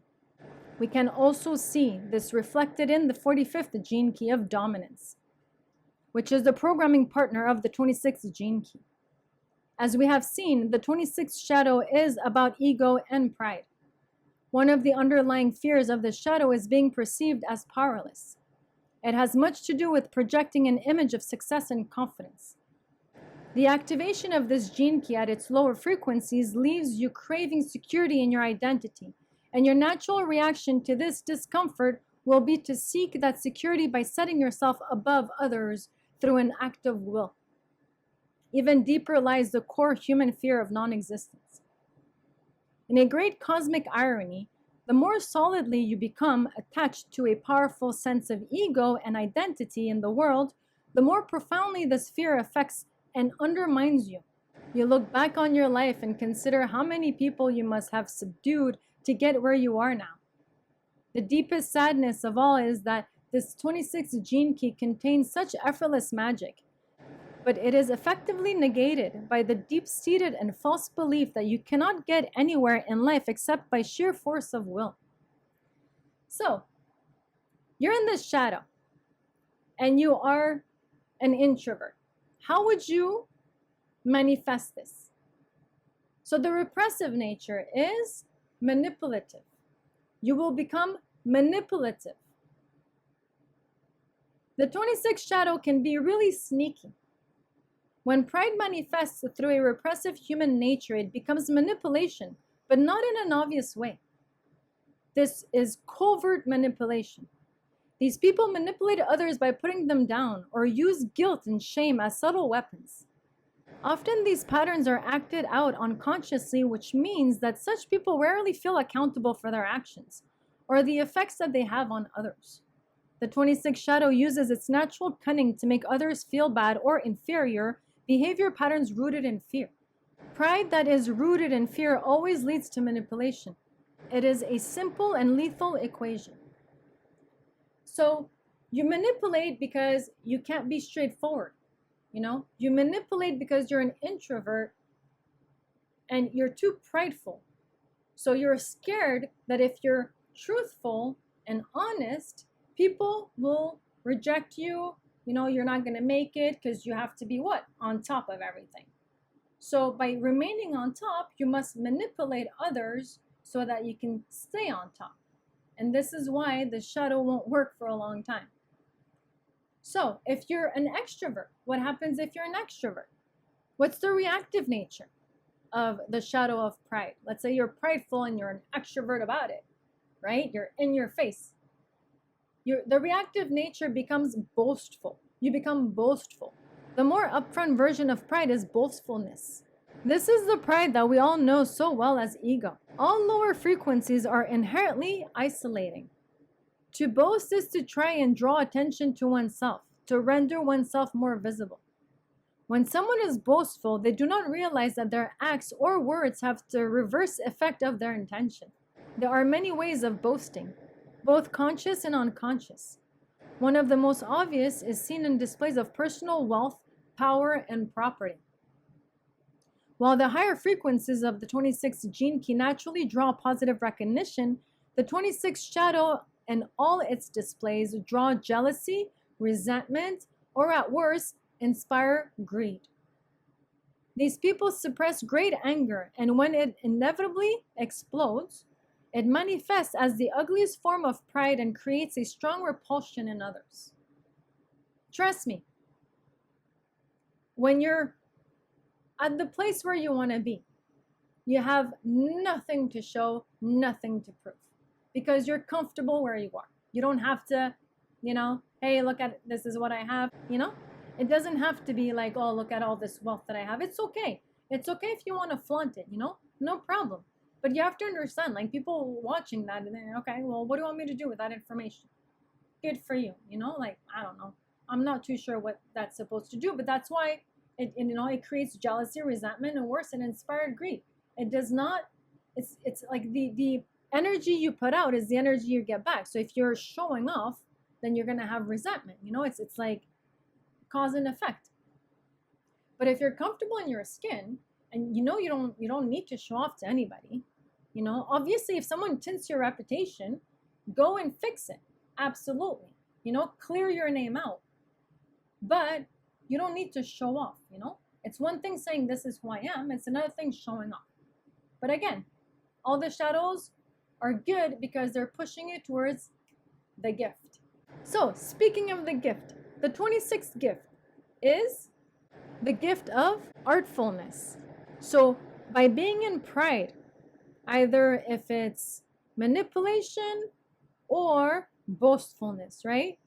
We can also see this reflected in the 45th gene key of dominance, which is the programming partner of the 26th gene key. As we have seen, the 26th shadow is about ego and pride. One of the underlying fears of the shadow is being perceived as powerless. It has much to do with projecting an image of success and confidence. The activation of this gene key at its lower frequencies leaves you craving security in your identity, and your natural reaction to this discomfort will be to seek that security by setting yourself above others through an act of will. Even deeper lies the core human fear of non-existence. In a great cosmic irony, the more solidly you become attached to a powerful sense of ego and identity in the world, the more profoundly this fear affects and undermines you. You look back on your life and consider how many people you must have subdued to get where you are now. The deepest sadness of all is that this 26th gene key contains such effortless magic, but it is effectively negated by the deep-seated and false belief that you cannot get anywhere in life except by sheer force of will. So, you're in this shadow, and you are an introvert. How would you manifest this? So the repressive nature is manipulative. You will become manipulative. The 26th shadow can be really sneaky. When pride manifests through a repressive human nature, it becomes manipulation, but not in an obvious way. This is covert manipulation. These people manipulate others by putting them down or use guilt and shame as subtle weapons. Often these patterns are acted out unconsciously, which means that such people rarely feel accountable for their actions or the effects that they have on others. The 26th shadow uses its natural cunning to make others feel bad or inferior behavior patterns rooted in fear. Pride that is rooted in fear always leads to manipulation. It is a simple and lethal equation. So you manipulate because you can't be straightforward. You manipulate because you're an introvert and you're too prideful. So you're scared that if you're truthful and honest, people will reject you. You're not going to make it because you have to be what? On top of everything. So by remaining on top, you must manipulate others so that you can stay on top. And this is why the shadow won't work for a long time. So if you're an extrovert, what happens if you're an extrovert? What's the reactive nature of the shadow of pride? Let's say you're prideful and you're an extrovert about it, right? You're in your face. The reactive nature becomes boastful. You become boastful. The more upfront version of pride is boastfulness. This is the pride that we all know so well as ego. All lower frequencies are inherently isolating. To boast is to try and draw attention to oneself, to render oneself more visible. When someone is boastful, they do not realize that their acts or words have the reverse effect of their intention. There are many ways of boasting, both conscious and unconscious. One of the most obvious is seen in displays of personal wealth, power, and property. While the higher frequencies of the 26th gene key naturally draw positive recognition, the 26th shadow and all its displays draw jealousy, resentment, or at worst, inspire greed. These people suppress great anger, and when it inevitably explodes, it manifests as the ugliest form of pride and creates a strong repulsion in others. Trust me, when you're at the place where you want to be, you have nothing to show, nothing to prove, because you're comfortable where you are. You don't have to, hey, look at this is what I have, It doesn't have to be like, oh, look at all this wealth that I have. It's okay. It's okay if you want to flaunt it, no problem. But you have to understand, like people watching that, and then, okay, well, what do you want me to do with that information? Good for you, I don't know. I'm not too sure what that's supposed to do, but that's why it creates jealousy, resentment, and worse, and inspired greed. It does not, it's like the energy you put out is the energy you get back. So if you're showing off, then you're going to have resentment. It's like cause and effect. But if you're comfortable in your skin and you don't need to show off to anybody, obviously if someone tints your reputation, go and fix it. Absolutely. Clear your name out. But you don't need to show off, It's one thing saying this is who I am, it's another thing showing off. But again, all the shadows are good because they're pushing you towards the gift. So, speaking of the gift, the 26th gift is the gift of artfulness. So, by being in pride, either if it's manipulation or boastfulness, right?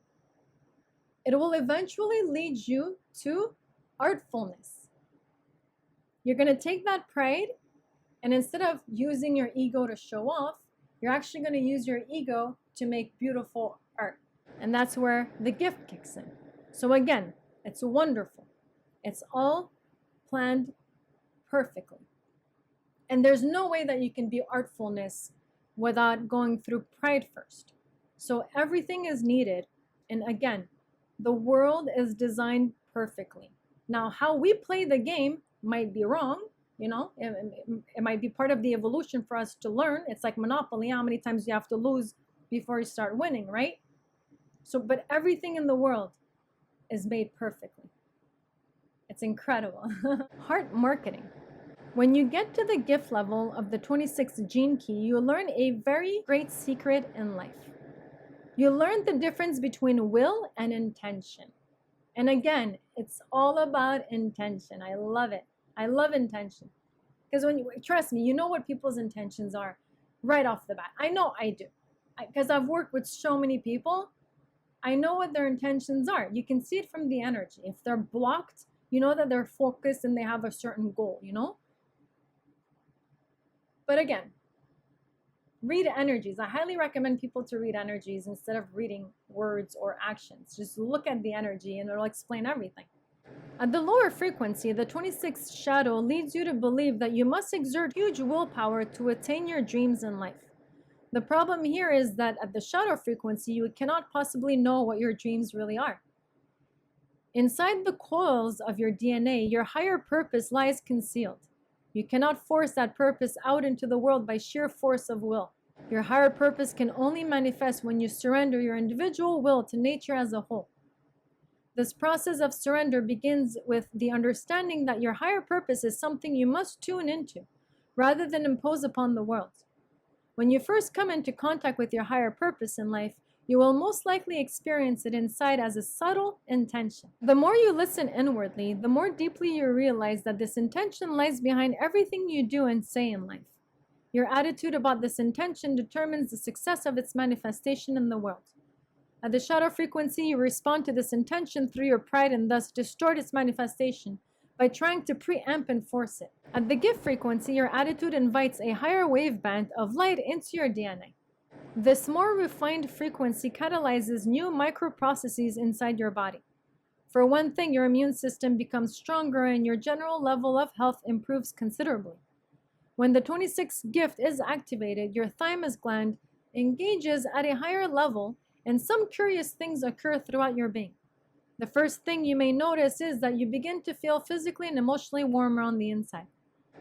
It will eventually lead you to artfulness. You're going to take that pride, and instead of using your ego to show off, you're actually going to use your ego to make beautiful art. And that's where the gift kicks in. So again, it's wonderful. It's all planned perfectly. And there's no way that you can be artfulness without going through pride first. So everything is needed. And again, the world is designed perfectly. Now, how we play the game might be wrong. It might be part of the evolution for us to learn. It's like Monopoly. How many times you have to lose before you start winning, right? So, but everything in the world is made perfectly. It's incredible. Heart marketing. When you get to the gift level of the 26th gene key, you learn a very great secret in life. You learn the difference between will and intention. And again, it's all about intention. I love it. I love intention. Because trust me, you know what people's intentions are right off the bat. I know I do. Because I've worked with so many people. I know what their intentions are. You can see it from the energy. If they're blocked, you know that they're focused and they have a certain goal, But again, read energies. I highly recommend people to read energies instead of reading words or actions. Just look at the energy and it'll explain everything. At the lower frequency, the 26th shadow leads you to believe that you must exert huge willpower to attain your dreams in life. The problem here is that at the shadow frequency, you cannot possibly know what your dreams really are. Inside the coils of your DNA, your higher purpose lies concealed. You cannot force that purpose out into the world by sheer force of will. Your higher purpose can only manifest when you surrender your individual will to nature as a whole. This process of surrender begins with the understanding that your higher purpose is something you must tune into, rather than impose upon the world. When you first come into contact with your higher purpose in life, you will most likely experience it inside as a subtle intention. The more you listen inwardly, the more deeply you realize that this intention lies behind everything you do and say in life. Your attitude about this intention determines the success of its manifestation in the world. At the shadow frequency, you respond to this intention through your pride and thus distort its manifestation by trying to preempt and force it. At the gift frequency, your attitude invites a higher wave band of light into your DNA. This more refined frequency catalyzes new microprocesses inside your body. For one thing, your immune system becomes stronger and your general level of health improves considerably. When the 26th gift is activated, your thymus gland engages at a higher level and some curious things occur throughout your being. The first thing you may notice is that you begin to feel physically and emotionally warm around the inside.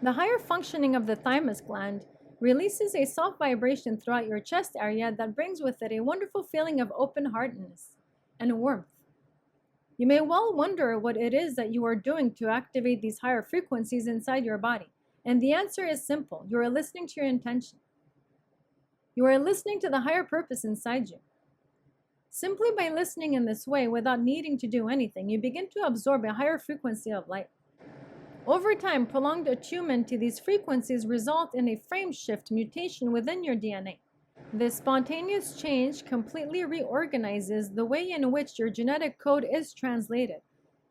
The higher functioning of the thymus gland releases a soft vibration throughout your chest area that brings with it a wonderful feeling of open-heartedness and warmth. You may well wonder what it is that you are doing to activate these higher frequencies inside your body. And the answer is simple. You are listening to your intention. You are listening to the higher purpose inside you. Simply by listening in this way without needing to do anything, you begin to absorb a higher frequency of light. Over time, prolonged attunement to these frequencies result in a frame shift mutation within your DNA. This spontaneous change completely reorganizes the way in which your genetic code is translated,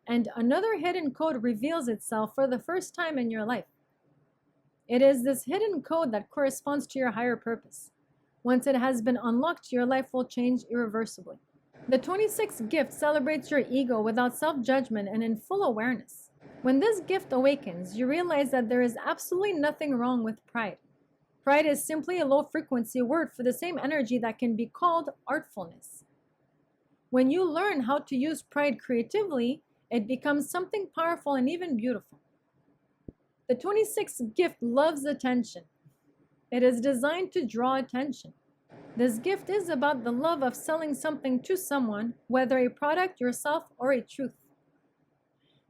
and another hidden code reveals itself for the first time in your life. It is this hidden code that corresponds to your higher purpose. Once it has been unlocked, your life will change irreversibly. The 26th gift celebrates your ego without self-judgment and in full awareness. When this gift awakens, you realize that there is absolutely nothing wrong with pride. Pride is simply a low-frequency word for the same energy that can be called artfulness. When you learn how to use pride creatively, it becomes something powerful and even beautiful. The 26th gift loves attention. It is designed to draw attention. This gift is about the love of selling something to someone, whether a product, yourself, or a truth.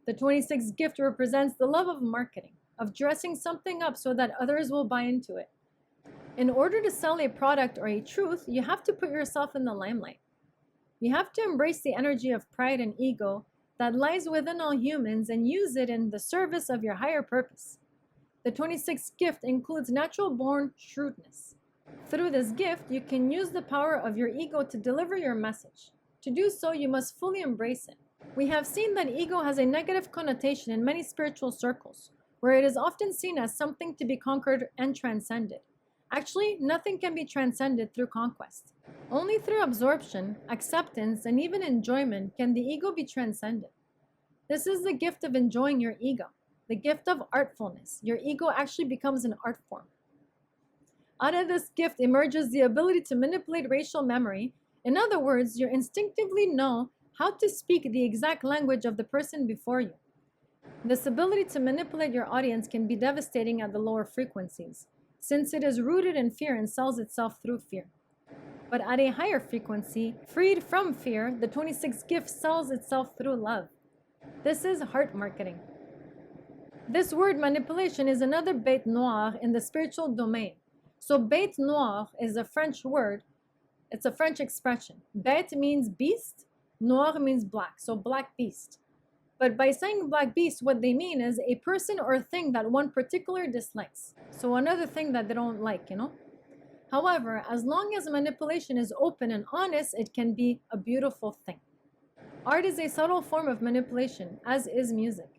The 26th gift represents the love of marketing, of dressing something up so that others will buy into it. In order to sell a product or a truth, you have to put yourself in the limelight. You have to embrace the energy of pride and ego that lies within all humans and use it in the service of your higher purpose. The 26th gift includes natural-born shrewdness. Through this gift, you can use the power of your ego to deliver your message. To do so, you must fully embrace it. We have seen that ego has a negative connotation in many spiritual circles, where it is often seen as something to be conquered and transcended. Actually, nothing can be transcended through conquest. Only through absorption, acceptance, and even enjoyment can the ego be transcended. This is the gift of enjoying your ego, the gift of artfulness. Your ego actually becomes an art form. Out of this gift emerges the ability to manipulate racial memory. In other words, you instinctively know how to speak the exact language of the person before you. This ability to manipulate your audience can be devastating at the lower frequencies, since it is rooted in fear and sells itself through fear. But at a higher frequency, freed from fear, the 26th gift sells itself through love. This is heart marketing. This word manipulation is another bête noire in the spiritual domain. So bête noire is a French word. It's a French expression. Bête means beast. Noir means black, so black beast. But by saying black beast, what they mean is a person or thing that one particular dislikes. So another thing that they don't like, However, as long as manipulation is open and honest, it can be a beautiful thing. Art is a subtle form of manipulation, as is music.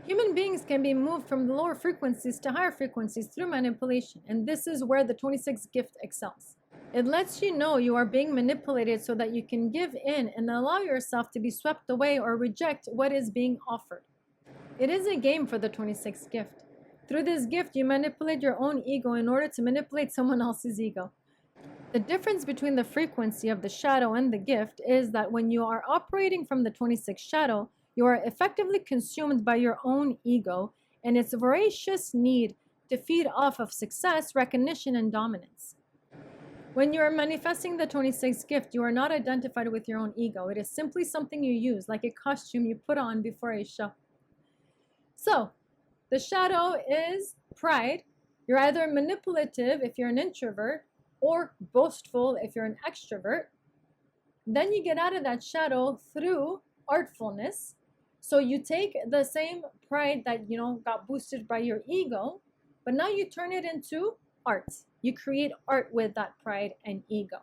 Human beings can be moved from the lower frequencies to higher frequencies through manipulation, and this is where the 26th gift excels. It lets you know you are being manipulated so that you can give in and allow yourself to be swept away or reject what is being offered. It is a game for the 26th gift. Through this gift, you manipulate your own ego in order to manipulate someone else's ego. The difference between the frequency of the shadow and the gift is that when you are operating from the 26th shadow, you are effectively consumed by your own ego and its voracious need to feed off of success, recognition, and dominance. When you are manifesting the 26th gift, you are not identified with your own ego. It is simply something you use, like a costume you put on before a show. So, the shadow is pride. You're either manipulative if you're an introvert, or boastful if you're an extrovert. Then you get out of that shadow through artfulness. So you take the same pride that got boosted by your ego, but now you turn it into art. You create art with that pride and ego.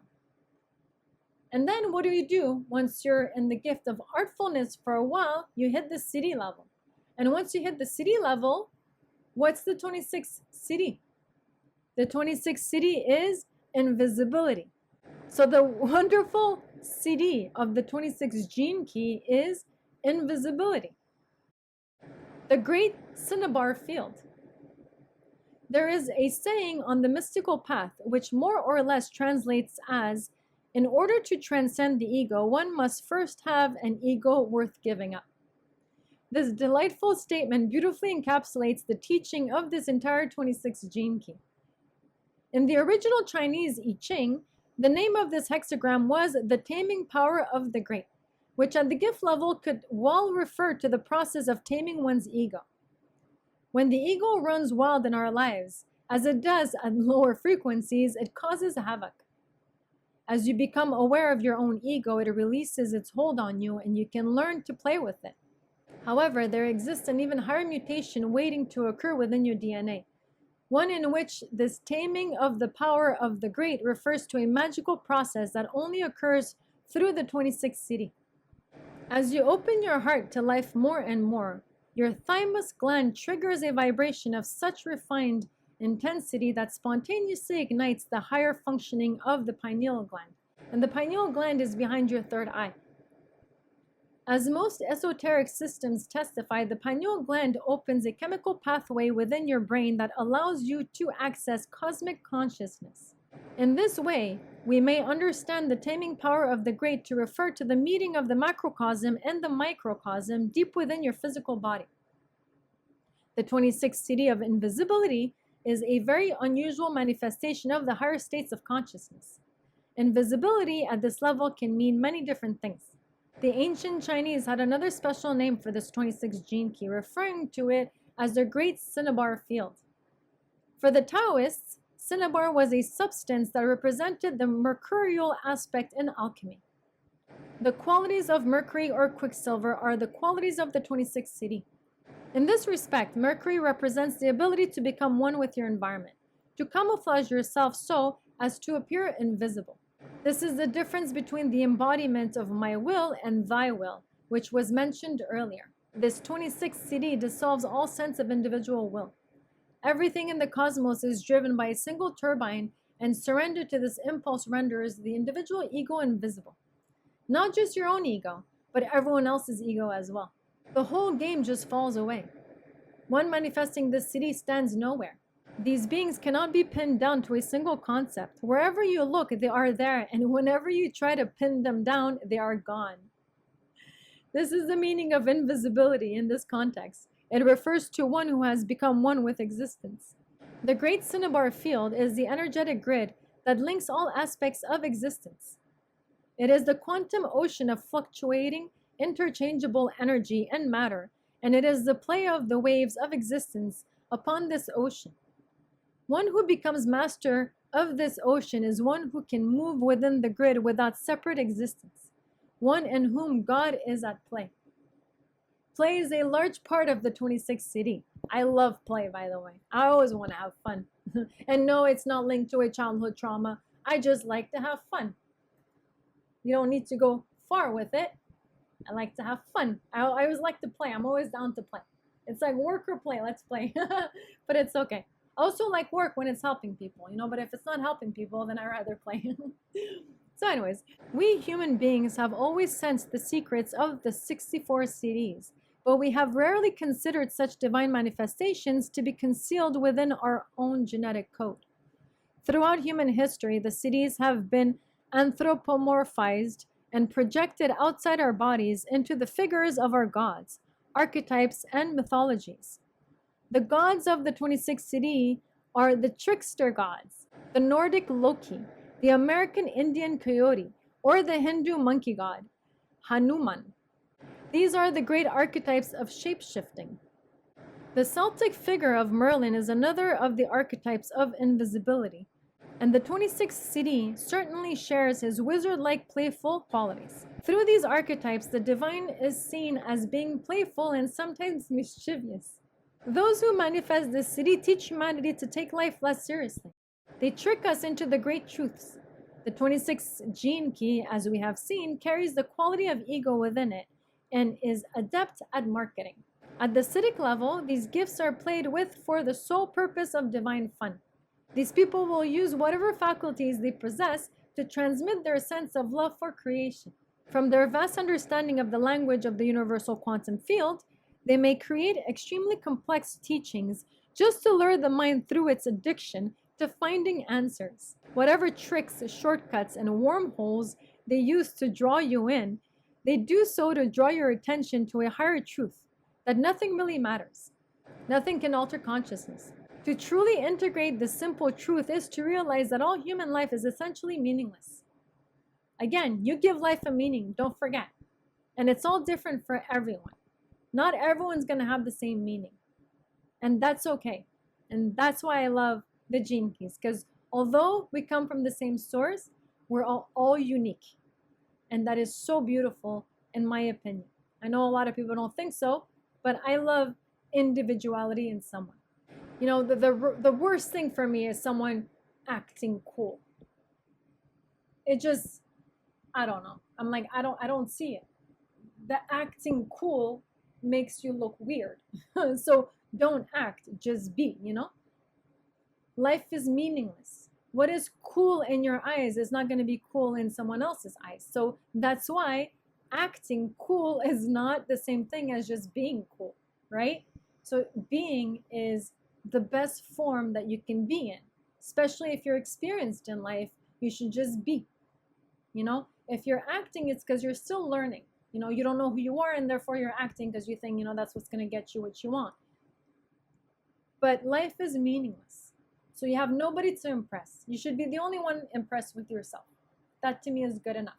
And then what do you do once you're in the gift of artfulness for a while? You hit the city level. And once you hit the city level, what's the 26th city? The 26th city is invisibility. So the wonderful CD of the 26th gene key is invisibility. The great cinnabar field. There is a saying on the mystical path which more or less translates as, in order to transcend the ego, one must first have an ego worth giving up. This delightful statement beautifully encapsulates the teaching of this entire 26th gene key. In the original Chinese I Ching, the name of this hexagram was the taming power of the great, which at the gift level could well refer to the process of taming one's ego. When the ego runs wild in our lives, as it does at lower frequencies, it causes havoc. As you become aware of your own ego, it releases its hold on you and you can learn to play with it. However, there exists an even higher mutation waiting to occur within your DNA. One in which this taming of the power of the great refers to a magical process that only occurs through the 26th city. As you open your heart to life more and more, your thymus gland triggers a vibration of such refined intensity that spontaneously ignites the higher functioning of the pineal gland. And the pineal gland is behind your third eye. As most esoteric systems testify, the pineal gland opens a chemical pathway within your brain that allows you to access cosmic consciousness. In this way, we may understand the taming power of the great to refer to the meeting of the macrocosm and the microcosm deep within your physical body. The 26th city of invisibility is a very unusual manifestation of the higher states of consciousness. Invisibility at this level can mean many different things. The ancient Chinese had another special name for this 26th gene key, referring to it as the Great Cinnabar Field. For the Taoists, cinnabar was a substance that represented the mercurial aspect in alchemy. The qualities of mercury or quicksilver are the qualities of the 26th city. In this respect, mercury represents the ability to become one with your environment, to camouflage yourself so as to appear invisible. This is the difference between the embodiment of my will and thy will, which was mentioned earlier. This 26th CD dissolves all sense of individual will. Everything in the cosmos is driven by a single turbine, and surrender to this impulse renders the individual ego invisible. Not just your own ego, but everyone else's ego as well. The whole game just falls away. One manifesting this city stands nowhere. These beings cannot be pinned down to a single concept. Wherever you look, they are there, and whenever you try to pin them down, they are gone. This is the meaning of invisibility in this context. It refers to one who has become one with existence. The Great Cinnabar Field is the energetic grid that links all aspects of existence. It is the quantum ocean of fluctuating, interchangeable energy and matter, and it is the play of the waves of existence upon this ocean. One who becomes master of this ocean is one who can move within the grid without separate existence, one in whom God is at play. Play is a large part of the 26th city. I love play, by the way. I always want to have fun. And no, it's not linked to a childhood trauma. I just like to have fun. You don't need to go far with it. I like to have fun. I always like to play. I'm always down to play. It's like work or play. Let's play. But it's okay. I also like work when it's helping people, but if it's not helping people, then I rather play. So, anyways, we human beings have always sensed the secrets of the 64 CDs, but we have rarely considered such divine manifestations to be concealed within our own genetic code. Throughout human history, the cities have been anthropomorphized and projected outside our bodies into the figures of our gods, archetypes, and mythologies. The gods of the 26th city are the trickster gods, the Nordic Loki, the American Indian coyote, or the Hindu monkey god, Hanuman. These are the great archetypes of shape-shifting. The Celtic figure of Merlin is another of the archetypes of invisibility, and the 26th city certainly shares his wizard-like playful qualities. Through these archetypes, the divine is seen as being playful and sometimes mischievous. Those who manifest this city teach humanity to take life less seriously. They trick us into the great truths. The 26th gene key, as we have seen, carries the quality of ego within it and is adept at marketing. At the citic level, these gifts are played with for the sole purpose of divine fun. These people will use whatever faculties they possess to transmit their sense of love for creation. From their vast understanding of the language of the universal quantum field, they may create extremely complex teachings just to lure the mind through its addiction to finding answers. Whatever tricks, shortcuts, and wormholes they use to draw you in, they do so to draw your attention to a higher truth, that nothing really matters. Nothing can alter consciousness. To truly integrate this simple truth is to realize that all human life is essentially meaningless. Again, you give life a meaning, don't forget. And it's all different for everyone. Not everyone's going to have the same meaning. And that's okay. And that's why I love the gene keys, because although we come from the same source, we're all unique. And that is so beautiful, in my opinion. I know a lot of people don't think so, but I love individuality in someone. The worst thing for me is someone acting cool. It just, I don't know. I'm like, I don't see it. The acting cool makes you look weird. So don't act, just be, Life is meaningless. What is cool in your eyes is not going to be cool in someone else's eyes. So that's why acting cool is not the same thing as just being cool, right? So being is the best form that you can be in, especially if you're experienced in life. You should just be. If you're acting, it's because you're still learning. You don't know who you are, and therefore you're acting because you think that's what's going to get you what you want. But life is meaningless, so you have nobody to impress. You should be the only one impressed with yourself. That to me is good enough.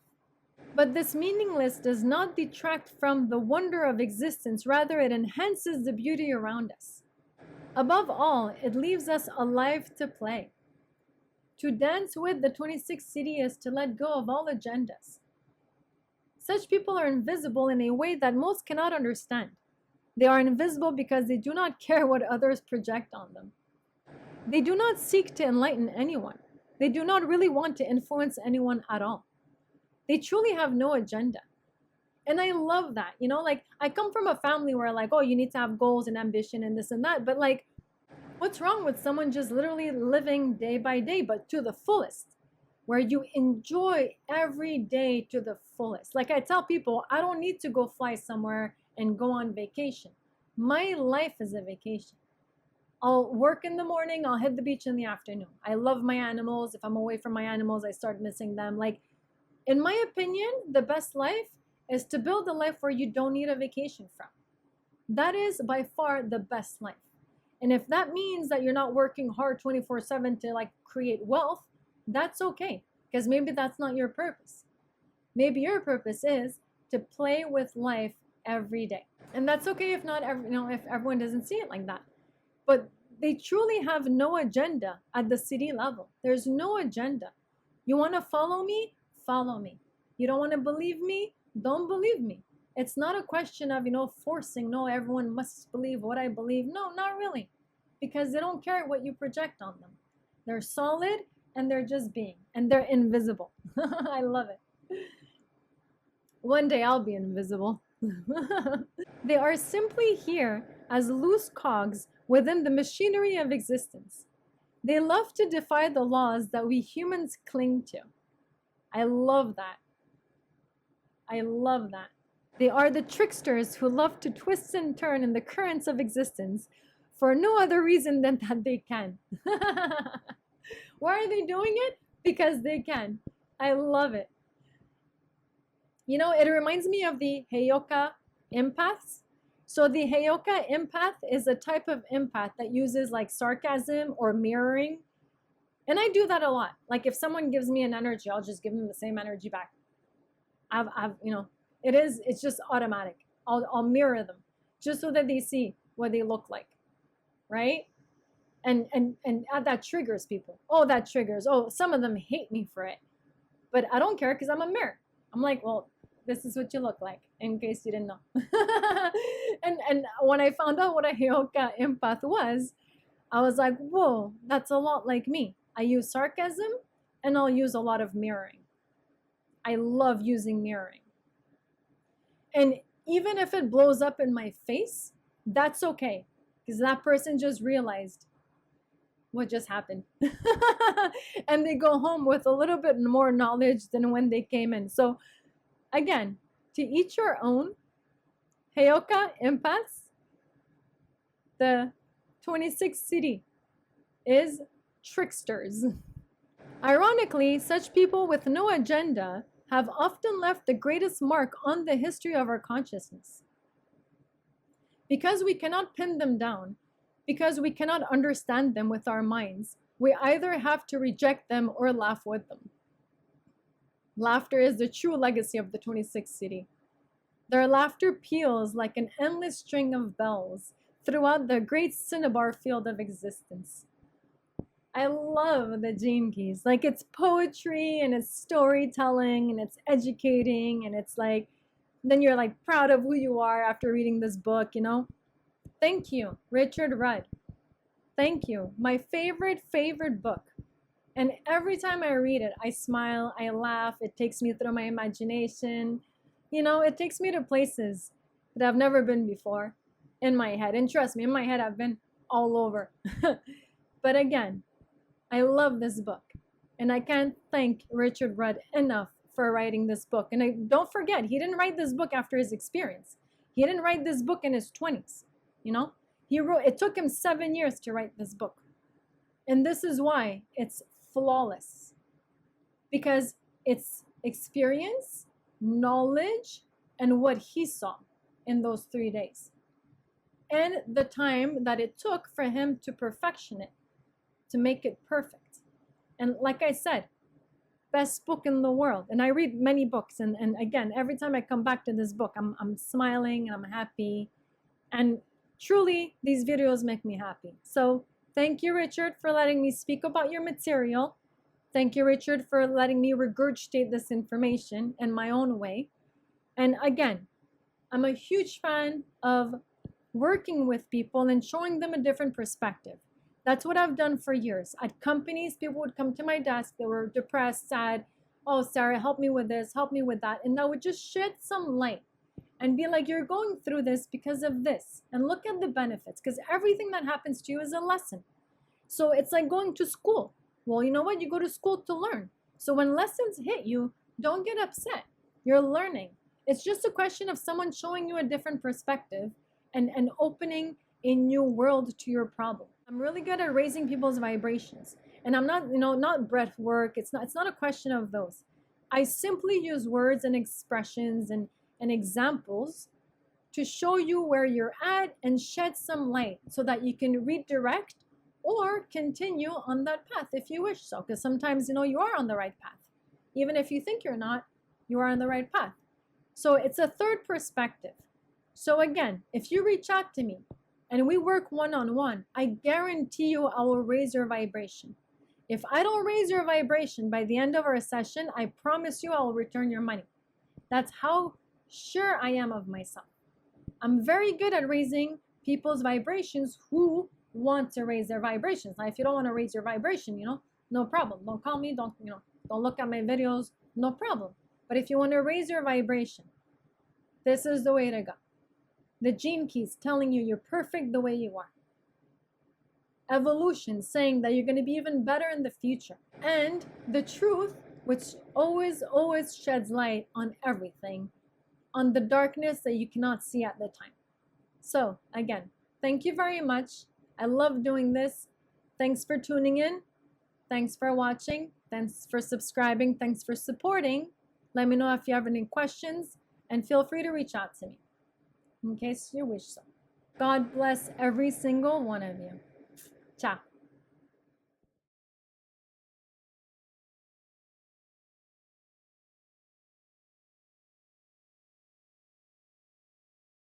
But this meaningless does not detract from the wonder of existence. Rather, it enhances the beauty around us. Above all, it leaves us alive to play. To dance with the 26th city is to let go of all agendas. Such people are invisible in a way that most cannot understand. They are invisible because they do not care what others project on them. They do not seek to enlighten anyone. They do not really want to influence anyone at all. They truly have no agenda. And I love that. I come from a family where oh, you need to have goals and ambition and this and that. But what's wrong with someone just literally living day by day, but to the fullest, where you enjoy every day to the fullest? Like I tell people, I don't need to go fly somewhere and go on vacation. My life is a vacation. I'll work in the morning, I'll hit the beach in the afternoon. I love my animals. If I'm away from my animals, I start missing them. In my opinion, the best life is to build a life where you don't need a vacation from. That is by far the best life. And if that means that you're not working hard 24/7 to create wealth, that's okay, because maybe that's not your purpose. Maybe your purpose is to play with life every day. And that's okay if not if everyone doesn't see it like that. But they truly have no agenda at the city level. There's no agenda. You want to follow me? Follow me. You don't want to believe me? Don't believe me. It's not a question of, forcing, no, everyone must believe what I believe. No, not really. Because they don't care what you project on them. They're solid and they're just being. And they're invisible. I love it. One day I'll be invisible. They are simply here as loose cogs within the machinery of existence. They love to defy the laws that we humans cling to. I love that. I love that. They are the tricksters who love to twist and turn in the currents of existence for no other reason than that they can. Why are they doing it? Because they can. I love it. You know, it reminds me of the Heyoka empaths. So the Heyoka empath is a type of empath that uses like sarcasm or mirroring. And I do that a lot. Like if someone gives me an energy, I'll just give them the same energy back. It's just automatic. I'll mirror them just so that they see what they look like, right? And that triggers people. Oh, that triggers. Oh, some of them hate me for it, but I don't care because I'm a mirror. I'm like, well, this is what you look like, in case you didn't know. and when I found out what a Heyoka empath was, I was like, whoa, that's a lot like me. I use sarcasm and I'll use a lot of mirroring. I love using mirroring. And even if it blows up in my face, that's okay, because that person just realized what just happened. And they go home with a little bit more knowledge than when they came in. So again, to each your own. Heyoka empaths, the 26th city is tricksters. Ironically, such people with no agenda have often left the greatest mark on the history of our consciousness. Because we cannot pin them down, because we cannot understand them with our minds, we either have to reject them or laugh with them. Laughter is the true legacy of the 26th city. Their laughter peals like an endless string of bells throughout the great cinnabar field of existence. I love the Gene Keys. Like, it's poetry and it's storytelling and it's educating, and it's like, then you're like proud of who you are after reading this book, you know? Thank you, Richard Rudd. Thank you. My favorite book. And every time I read it, I smile, I laugh, it takes me through my imagination. You know, it takes me to places that I've never been before in my head. And trust me, in my head, I've been all over. But again, I love this book. And I can't thank Richard Rudd enough for writing this book. And don't forget, he didn't write this book after his experience. He didn't write this book in his 20s, you know? It took him 7 years to write this book. And this is why it's flawless. Because it's experience, knowledge, and what he saw in those 3 days. And the time that it took for him to perfection it, to make it perfect. And like I said, best book in the world. And I read many books. And again, every time I come back to this book, I'm smiling and I'm happy. And truly, these videos make me happy. So thank you, Richard, for letting me speak about your material. Thank you, Richard, for letting me regurgitate this information in my own way. And again, I'm a huge fan of working with people and showing them a different perspective. That's what I've done for years. At companies, people would come to my desk. They were depressed, sad. Oh, Sarah, help me with this, help me with that. And I would just shed some light and be like, you're going through this because of this. And look at the benefits, because everything that happens to you is a lesson. So it's like going to school. Well, you know what? You go to school to learn. So when lessons hit you, don't get upset. You're learning. It's just a question of someone showing you a different perspective and opening a new world to your problem. I'm really good at raising people's vibrations. And I'm not, not breath work. It's not a question of those. I simply use words and expressions and examples to show you where you're at and shed some light so that you can redirect or continue on that path if you wish so. Because sometimes, you are on the right path. Even if you think you're not, you are on the right path. So it's a third perspective. So again, if you reach out to me and we work one-on-one, I guarantee you I will raise your vibration. If I don't raise your vibration by the end of our session, I promise you I will return your money. That's how sure I am of myself. I'm very good at raising people's vibrations who want to raise their vibrations. Now, if you don't want to raise your vibration, no problem. Don't call me. Don't look at my videos. No problem. But if you want to raise your vibration, this is the way to go. The gene keys telling you you're perfect the way you are. Evolution saying that you're going to be even better in the future. And the truth, which always sheds light on everything, on the darkness that you cannot see at the time. So again, thank you very much. I love doing this. Thanks for tuning in. Thanks for watching. Thanks for subscribing. Thanks for supporting. Let me know if you have any questions, and feel free to reach out to me in case you wish so. God bless every single one of you. Ciao.